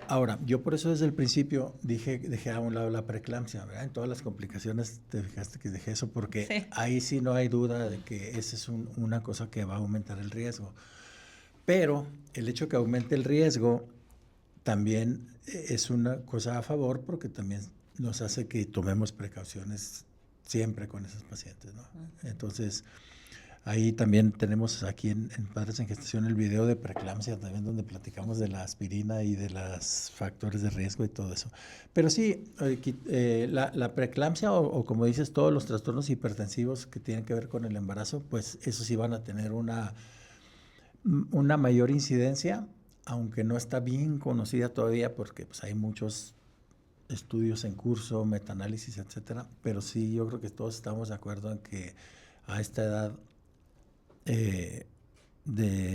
Ahora, yo por eso desde el principio dejé a un lado la preeclampsia, ¿verdad? En todas las complicaciones te fijaste que dejé eso porque sí. Ahí sí no hay duda de que esa es una cosa que va a aumentar el riesgo. Pero el hecho que aumente el riesgo también es una cosa a favor porque también nos hace que tomemos precauciones siempre con esos pacientes, ¿no? Entonces, ahí también tenemos aquí en Padres en Gestación el video de preeclampsia también donde platicamos de la aspirina y de los factores de riesgo y todo eso. Pero sí, la preeclampsia o como dices, todos los trastornos hipertensivos que tienen que ver con el embarazo, pues esos sí van a tener una mayor incidencia, aunque no está bien conocida todavía porque pues, hay muchos estudios en curso, metaanálisis, etcétera, pero sí yo creo que todos estamos de acuerdo en que a esta edad de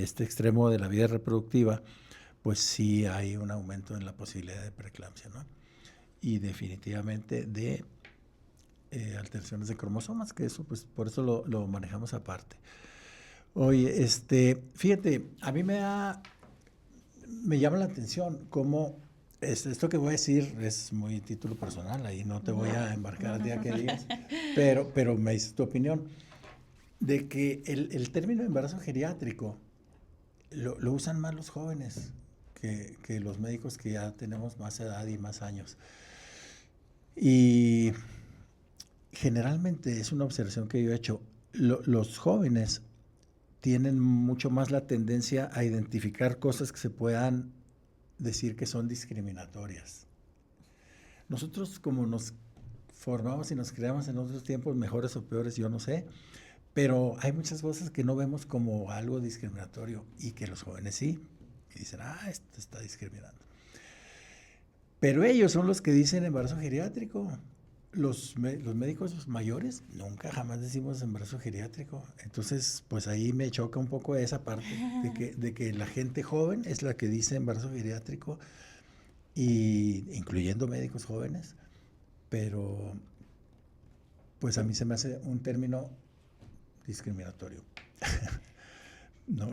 este extremo de la vida reproductiva, pues sí hay un aumento en la posibilidad de preeclampsia, ¿no? Y definitivamente de alteraciones de cromosomas, que eso pues por eso lo manejamos aparte. Oye, fíjate, a mí me llama la atención cómo esto que voy a decir es muy título personal, ahí no te voy a embarcar al día que digas, pero me dices tu opinión, de que el término embarazo geriátrico lo usan más los jóvenes que los médicos que ya tenemos más edad y más años. Y generalmente es una observación que yo he hecho, los jóvenes tienen mucho más la tendencia a identificar cosas que se puedan decir que son discriminatorias. Nosotros como nos formamos y nos creamos en otros tiempos, mejores o peores, yo no sé, pero hay muchas cosas que no vemos como algo discriminatorio y que los jóvenes sí. Y dicen, esto está discriminando. Pero ellos son los que dicen embarazo geriátrico. Los médicos mayores nunca jamás decimos embarazo geriátrico. Entonces, pues ahí me choca un poco esa parte de que la gente joven es la que dice embarazo geriátrico, y incluyendo médicos jóvenes, pero pues a mí se me hace un término discriminatorio.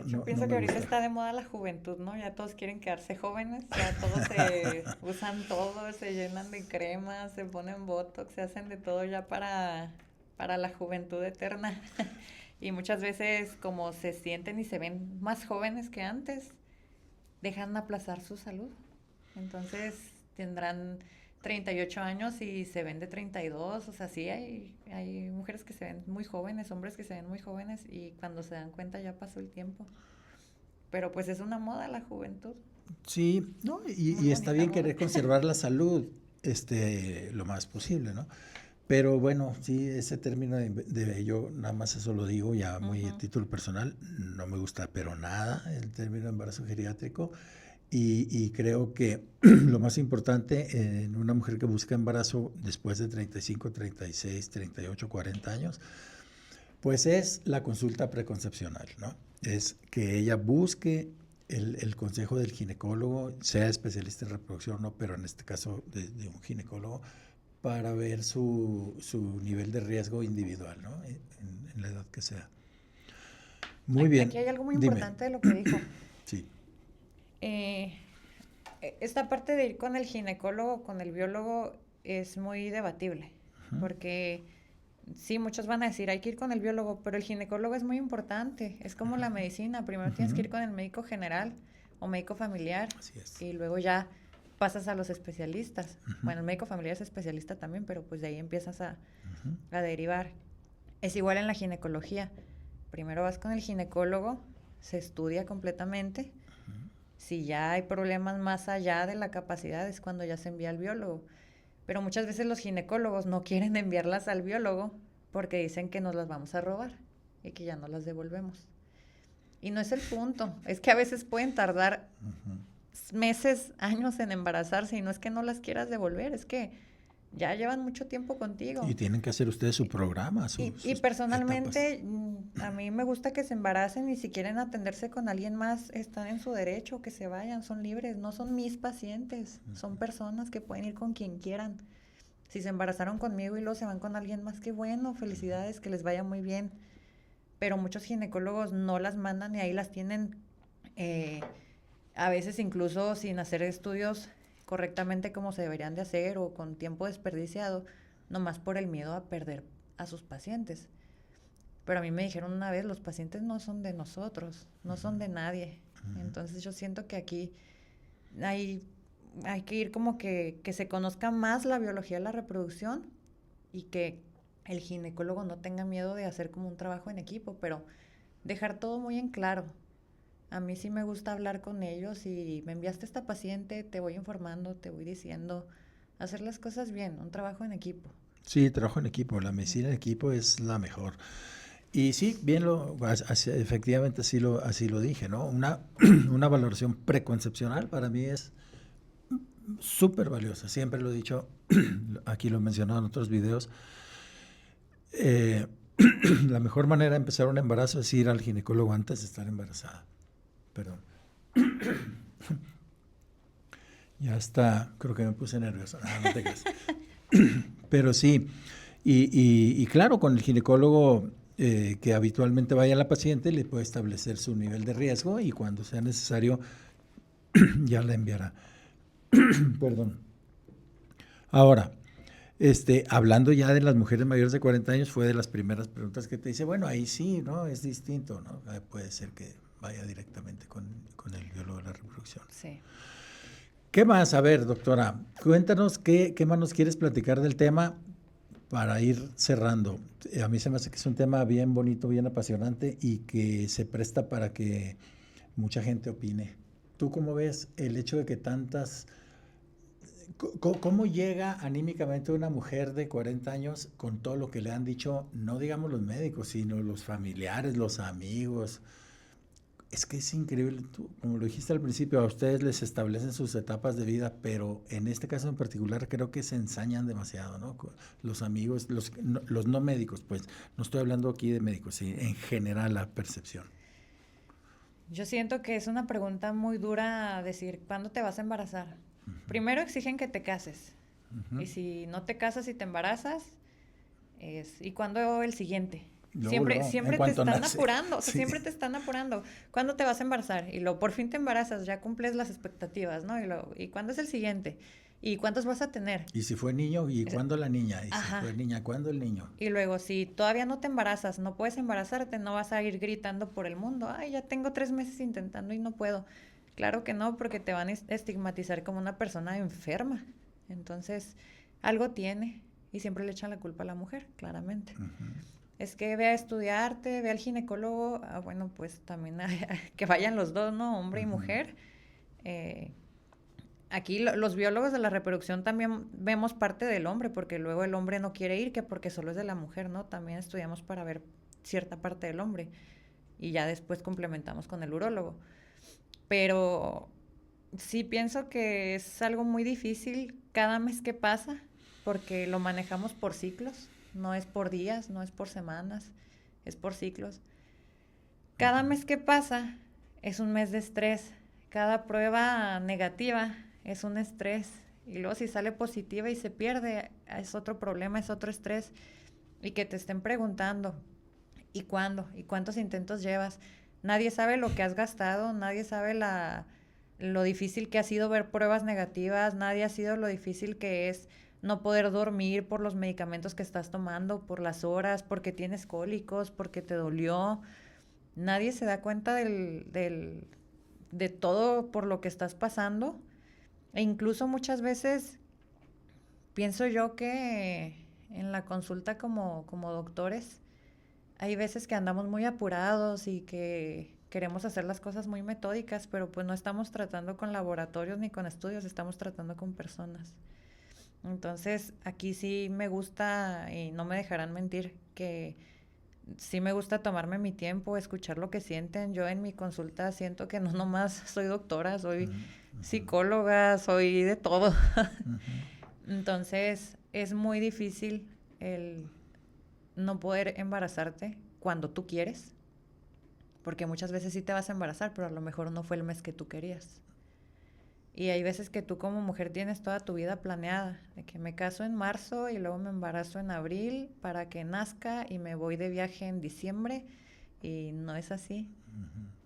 Yo pienso que ahorita está de moda la juventud, ¿no? Ya todos quieren quedarse jóvenes, ya todos se usan todo, se llenan de cremas, se ponen botox, se hacen de todo ya para la juventud eterna. Y muchas veces, como se sienten y se ven más jóvenes que antes, dejan aplazar su salud. Entonces tendrán 38 años y se ven de 32, o sea, sí hay mujeres que se ven muy jóvenes, hombres que se ven muy jóvenes, y cuando se dan cuenta ya pasó el tiempo. Pero pues es una moda la juventud.
Sí, ¿no? Y está bien querer conservar la salud lo más posible, ¿no? Pero bueno, sí, ese término yo nada más eso lo digo ya muy a título personal, no me gusta pero nada el término embarazo geriátrico. Y creo que lo más importante en una mujer que busca embarazo después de 35, 36, 38, 40 años, pues es la consulta preconcepcional, ¿no? Es que ella busque el consejo del ginecólogo, sea especialista en reproducción o no, pero en este caso de un ginecólogo, para ver su nivel de riesgo individual, ¿no? En la edad que sea. Muy bien.
Aquí hay algo muy importante de lo que dijo.
Sí.
Esta parte de ir con el ginecólogo, con el biólogo, es muy debatible, porque sí, muchos van a decir, hay que ir con el biólogo, pero el ginecólogo es muy importante, es como la medicina, primero tienes que ir con el médico general o médico familiar, y luego ya pasas a los especialistas. Bueno, el médico familiar es especialista también, pero pues de ahí empiezas a derivar. Es igual en la ginecología, primero vas con el ginecólogo, se estudia completamente. Si ya hay problemas más allá de la capacidad, es cuando ya se envía al biólogo. Pero muchas veces los ginecólogos no quieren enviarlas al biólogo porque dicen que nos las vamos a robar y que ya no las devolvemos. Y no es el punto, es que a veces pueden tardar meses, años en embarazarse, y no es que no las quieras devolver, es que ya llevan mucho tiempo contigo.
Y tienen que hacer ustedes su programa.
Y personalmente, a mí me gusta que se embaracen, y si quieren atenderse con alguien más, están en su derecho, que se vayan, son libres, no son mis pacientes, son personas que pueden ir con quien quieran. Si se embarazaron conmigo y luego se van con alguien más, qué bueno, felicidades, que les vaya muy bien. Pero muchos ginecólogos no las mandan y ahí las tienen, a veces incluso sin hacer estudios correctamente como se deberían de hacer, o con tiempo desperdiciado, nomás por el miedo a perder a sus pacientes. Pero a mí me dijeron una vez, los pacientes no son de nosotros, no son de nadie. Entonces yo siento que aquí hay que ir como que se conozca más la biología de la reproducción, y que el ginecólogo no tenga miedo de hacer como un trabajo en equipo, pero dejar todo muy en claro. A mí sí me gusta hablar con ellos, y me enviaste esta paciente, te voy informando, te voy diciendo, hacer las cosas bien, un trabajo en equipo.
Sí, trabajo en equipo, la medicina en equipo es la mejor. Y sí, bien efectivamente así lo dije, ¿no? Una valoración preconcepcional para mí es súper valiosa, siempre lo he dicho, aquí lo he mencionado en otros videos. La mejor manera de empezar un embarazo es ir al ginecólogo antes de estar embarazada. Perdón. Ya está, creo que me puse nervioso. No te creas. Pero sí, y claro, con el ginecólogo que habitualmente vaya la paciente, le puede establecer su nivel de riesgo y cuando sea necesario ya la enviará. Perdón. Ahora, hablando ya de las mujeres mayores de 40 años, fue de las primeras preguntas que te dice, bueno, ahí sí, ¿no? Es distinto, ¿no? Puede ser que vaya directamente con el biólogo de la reproducción.
Sí.
¿Qué más? A ver, doctora, cuéntanos qué más nos quieres platicar del tema para ir cerrando. A mí se me hace que es un tema bien bonito, bien apasionante y que se presta para que mucha gente opine. ¿Tú cómo ves el hecho de que tantas... ¿Cómo llega anímicamente una mujer de 40 años con todo lo que le han dicho, no digamos los médicos, sino los familiares, los amigos? Es que es increíble, tú, como lo dijiste al principio, a ustedes les establecen sus etapas de vida, pero en este caso en particular creo que se ensañan demasiado, ¿no? Los amigos, los no médicos, pues, no estoy hablando aquí de médicos, sí, en general la percepción.
Yo siento que es una pregunta muy dura decir, ¿cuándo te vas a embarazar? Primero exigen que te cases. Y si no te casas y te embarazas, ¿y cuándo el siguiente? Siempre te están apurando, o sea, siempre te están apurando. ¿Cuándo te vas a embarazar? Y luego por fin te embarazas, ya cumples las expectativas, ¿no? ¿Y cuándo es el siguiente? ¿Y cuántos vas a tener?
Y si fue niño, ¿y cuándo la niña? Y si fue niña, ¿cuándo el niño?
Y luego, si todavía no te embarazas, no puedes embarazarte, no vas a ir gritando por el mundo. Ay, ya tengo 3 meses intentando y no puedo. Claro que no, porque te van a estigmatizar como una persona enferma. Entonces, algo tiene y siempre le echan la culpa a la mujer, claramente. Es que ve a estudiarte, ve al ginecólogo. Bueno, pues también que vayan los dos, ¿no? Hombre y mujer. Aquí los biólogos de la reproducción también vemos parte del hombre, porque luego el hombre no quiere ir, que porque solo es de la mujer, ¿no? También estudiamos para ver cierta parte del hombre y ya después complementamos con el urólogo. Pero sí pienso que es algo muy difícil cada mes que pasa, porque lo manejamos por ciclos, no es por días, no es por semanas, es por ciclos. Cada mes que pasa es un mes de estrés, cada prueba negativa es un estrés, y luego si sale positiva y se pierde, es otro problema, es otro estrés, y que te estén preguntando, ¿y cuándo? ¿Y cuántos intentos llevas? Nadie sabe lo que has gastado, nadie sabe lo difícil que ha sido ver pruebas negativas, nadie ha sido lo difícil que es no poder dormir por los medicamentos que estás tomando, por las horas, porque tienes cólicos, porque te dolió. Nadie se da cuenta de todo por lo que estás pasando. E incluso muchas veces pienso yo que en la consulta como doctores hay veces que andamos muy apurados y que queremos hacer las cosas muy metódicas, pero pues no estamos tratando con laboratorios ni con estudios, estamos tratando con personas. Entonces, aquí sí me gusta, y no me dejarán mentir, que sí me gusta tomarme mi tiempo, escuchar lo que sienten. Yo en mi consulta siento que no nomás soy doctora, soy psicóloga, soy de todo. Entonces, es muy difícil el no poder embarazarte cuando tú quieres, porque muchas veces sí te vas a embarazar, pero a lo mejor no fue el mes que tú querías. Y hay veces que tú como mujer tienes toda tu vida planeada, de que me caso en marzo y luego me embarazo en abril para que nazca y me voy de viaje en diciembre, y no es así.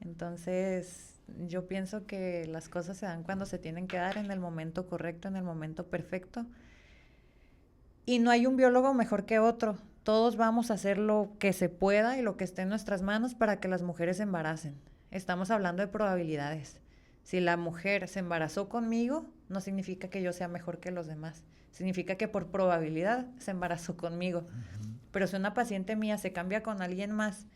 Entonces, yo pienso que las cosas se dan cuando se tienen que dar, en el momento correcto, en el momento perfecto. Y no hay un biólogo mejor que otro. Todos vamos a hacer lo que se pueda y lo que esté en nuestras manos para que las mujeres se embaracen. Estamos hablando de probabilidades. Si la mujer se embarazó conmigo, no significa que yo sea mejor que los demás. Significa que por probabilidad se embarazó conmigo. Pero si una paciente mía se cambia con alguien más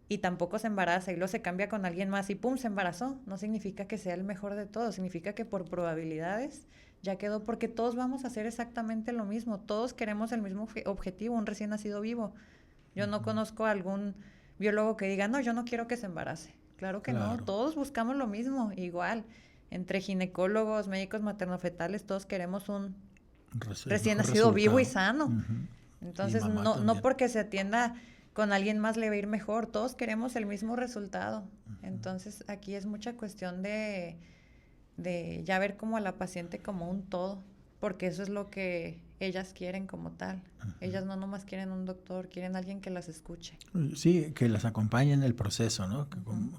y tampoco se embaraza y luego se cambia con alguien más y ¡pum!, se embarazó, no significa que sea el mejor de todos. Significa que por probabilidades ya quedó, porque todos vamos a hacer exactamente lo mismo. Todos queremos el mismo objetivo, un recién nacido vivo. Yo no conozco a algún biólogo que diga, no, yo no quiero que se embarace. Claro que no, todos buscamos lo mismo, igual. Entre ginecólogos, médicos maternofetales, todos queremos un recién nacido vivo y sano. Entonces, no porque se atienda con alguien más le va a ir mejor, todos queremos el mismo resultado. Entonces, aquí es mucha cuestión de ya ver como a la paciente como un todo, porque eso es lo que ellas quieren como tal. Ellas no nomás quieren un doctor, quieren alguien que las escuche.
Sí, que las acompañe en el proceso, ¿no?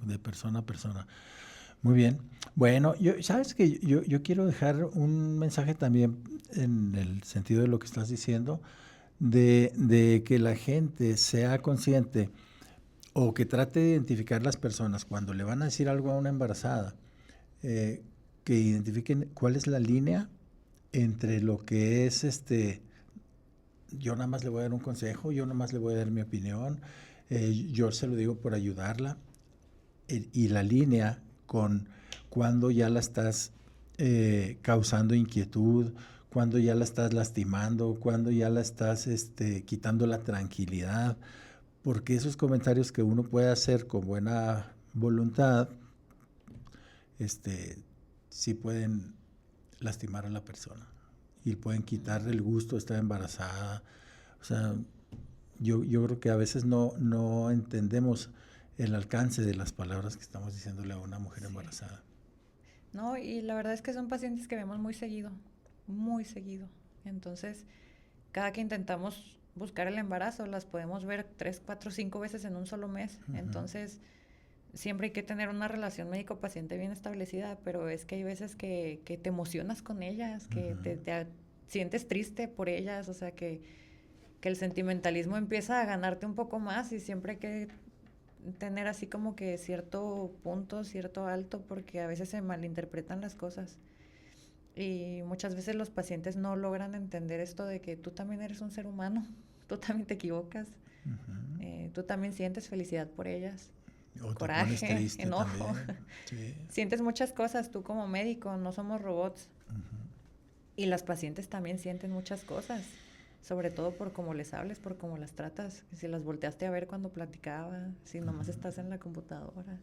De persona a persona. Muy bien. Bueno, sabes que yo quiero dejar un mensaje también en el sentido de lo que estás diciendo, de que la gente sea consciente o que trate de identificar las personas cuando le van a decir algo a una embarazada, que identifiquen cuál es la línea entre lo que es yo nada más le voy a dar un consejo, yo nada más le voy a dar mi opinión, yo se lo digo por ayudarla, y la línea con cuando ya la estás causando inquietud, cuando ya la estás lastimando, cuando ya la estás quitando la tranquilidad, porque esos comentarios que uno puede hacer con buena voluntad, sí pueden lastimar a la persona y pueden quitarle el gusto de estar embarazada. O sea, yo creo que a veces no entendemos el alcance de las palabras que estamos diciéndole a una mujer embarazada.
No, y la verdad es que son pacientes que vemos muy seguido, muy seguido. Entonces, cada que intentamos buscar el embarazo, las podemos ver 3, 4, 5 veces en un solo mes. Entonces, siempre hay que tener una relación médico-paciente bien establecida, pero es que hay veces que te emocionas con ellas, que te sientes triste por ellas, o sea, que el sentimentalismo empieza a ganarte un poco más y siempre hay que tener así como que cierto punto, cierto alto, porque a veces se malinterpretan las cosas. Y muchas veces los pacientes no logran entender esto de que tú también eres un ser humano, tú también te equivocas, tú también sientes felicidad por ellas,
o
coraje,
te pones triste
enojo.
Sí.
Sientes muchas cosas tú como médico, no somos robots. Y las pacientes también sienten muchas cosas, sobre todo por cómo les hables, por cómo las tratas, si las volteaste a ver cuando platicaba, si nomás estás en la computadora,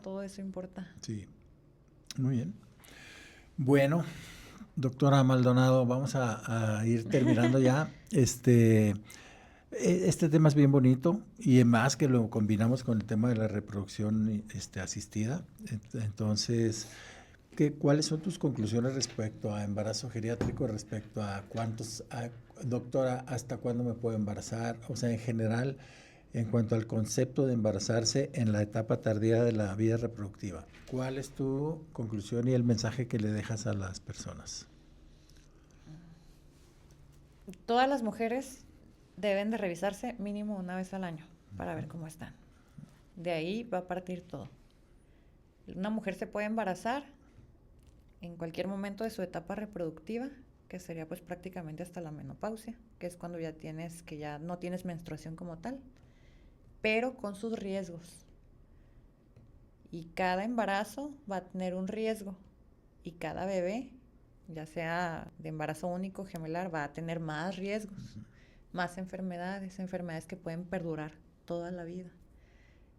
todo eso importa.
Sí, muy bien. Bueno, doctora Maldonado, vamos a ir terminando ya. Este tema es bien bonito y más que lo combinamos con el tema de la reproducción asistida. Entonces, ¿cuáles son tus conclusiones respecto a embarazo geriátrico, respecto a doctora, hasta cuándo me puedo embarazar? O sea, en general, en cuanto al concepto de embarazarse en la etapa tardía de la vida reproductiva. ¿Cuál es tu conclusión y el mensaje que le dejas a las personas?
Todas las mujeres deben de revisarse mínimo una vez al año para ver cómo están. De ahí va a partir todo. Una mujer se puede embarazar en cualquier momento de su etapa reproductiva, que sería pues prácticamente hasta la menopausia, que es cuando ya no tienes menstruación como tal, pero con sus riesgos. Y cada embarazo va a tener un riesgo y cada bebé, ya sea de embarazo único, gemelar, va a tener más riesgos, más enfermedades que pueden perdurar toda la vida.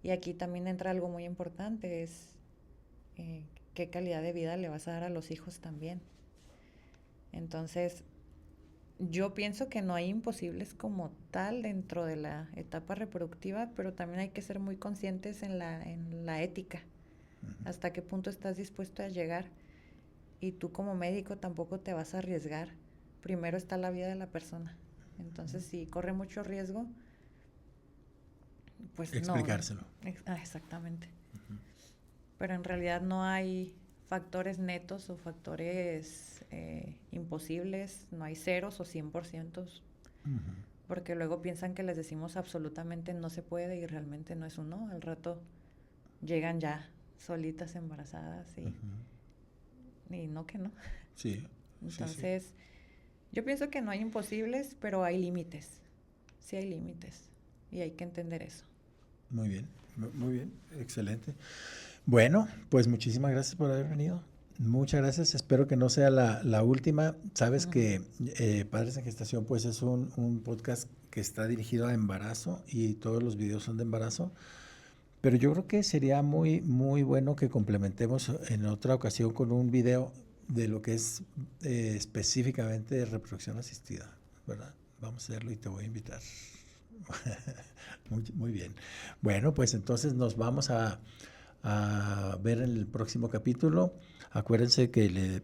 Y aquí también entra algo muy importante, es qué calidad de vida le vas a dar a los hijos también. Entonces, yo pienso que no hay imposibles como tal dentro de la etapa reproductiva, pero también hay que ser muy conscientes en la ética. Hasta qué punto estás dispuesto a llegar. Y tú como médico tampoco te vas a arriesgar. Primero está la vida de la persona. Entonces, si corre mucho riesgo, pues
explicárselo.
Exactamente. Pero en realidad no hay factores netos o factores imposibles, no hay ceros o 100%, porque luego piensan que les decimos absolutamente no se puede y realmente no es un no. Al rato llegan ya solitas embarazadas y no que no.
Sí.
Entonces, sí. Yo pienso que no hay imposibles, pero hay límites. Sí hay límites y hay que entender eso.
Muy bien, excelente. Bueno, pues muchísimas gracias por haber venido. Muchas gracias, espero que no sea la última. Sabes que Padres en Gestación pues es un podcast que está dirigido a embarazo y todos los videos son de embarazo, pero yo creo que sería muy, muy bueno que complementemos en otra ocasión con un video de lo que es específicamente reproducción asistida, ¿verdad? Vamos a hacerlo y te voy a invitar. Muy bien. Bueno, pues entonces nos vamos a ver en el próximo capítulo. Acuérdense que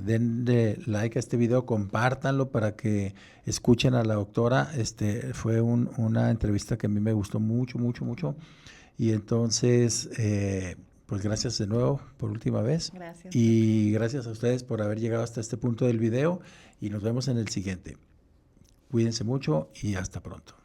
denle like a este video, compártanlo para que escuchen a la doctora. Fue una entrevista que a mí me gustó mucho, mucho, mucho. Y entonces, pues gracias de nuevo por última vez.
Gracias.
Y gracias a ustedes por haber llegado hasta este punto del video y nos vemos en el siguiente. Cuídense mucho y hasta pronto.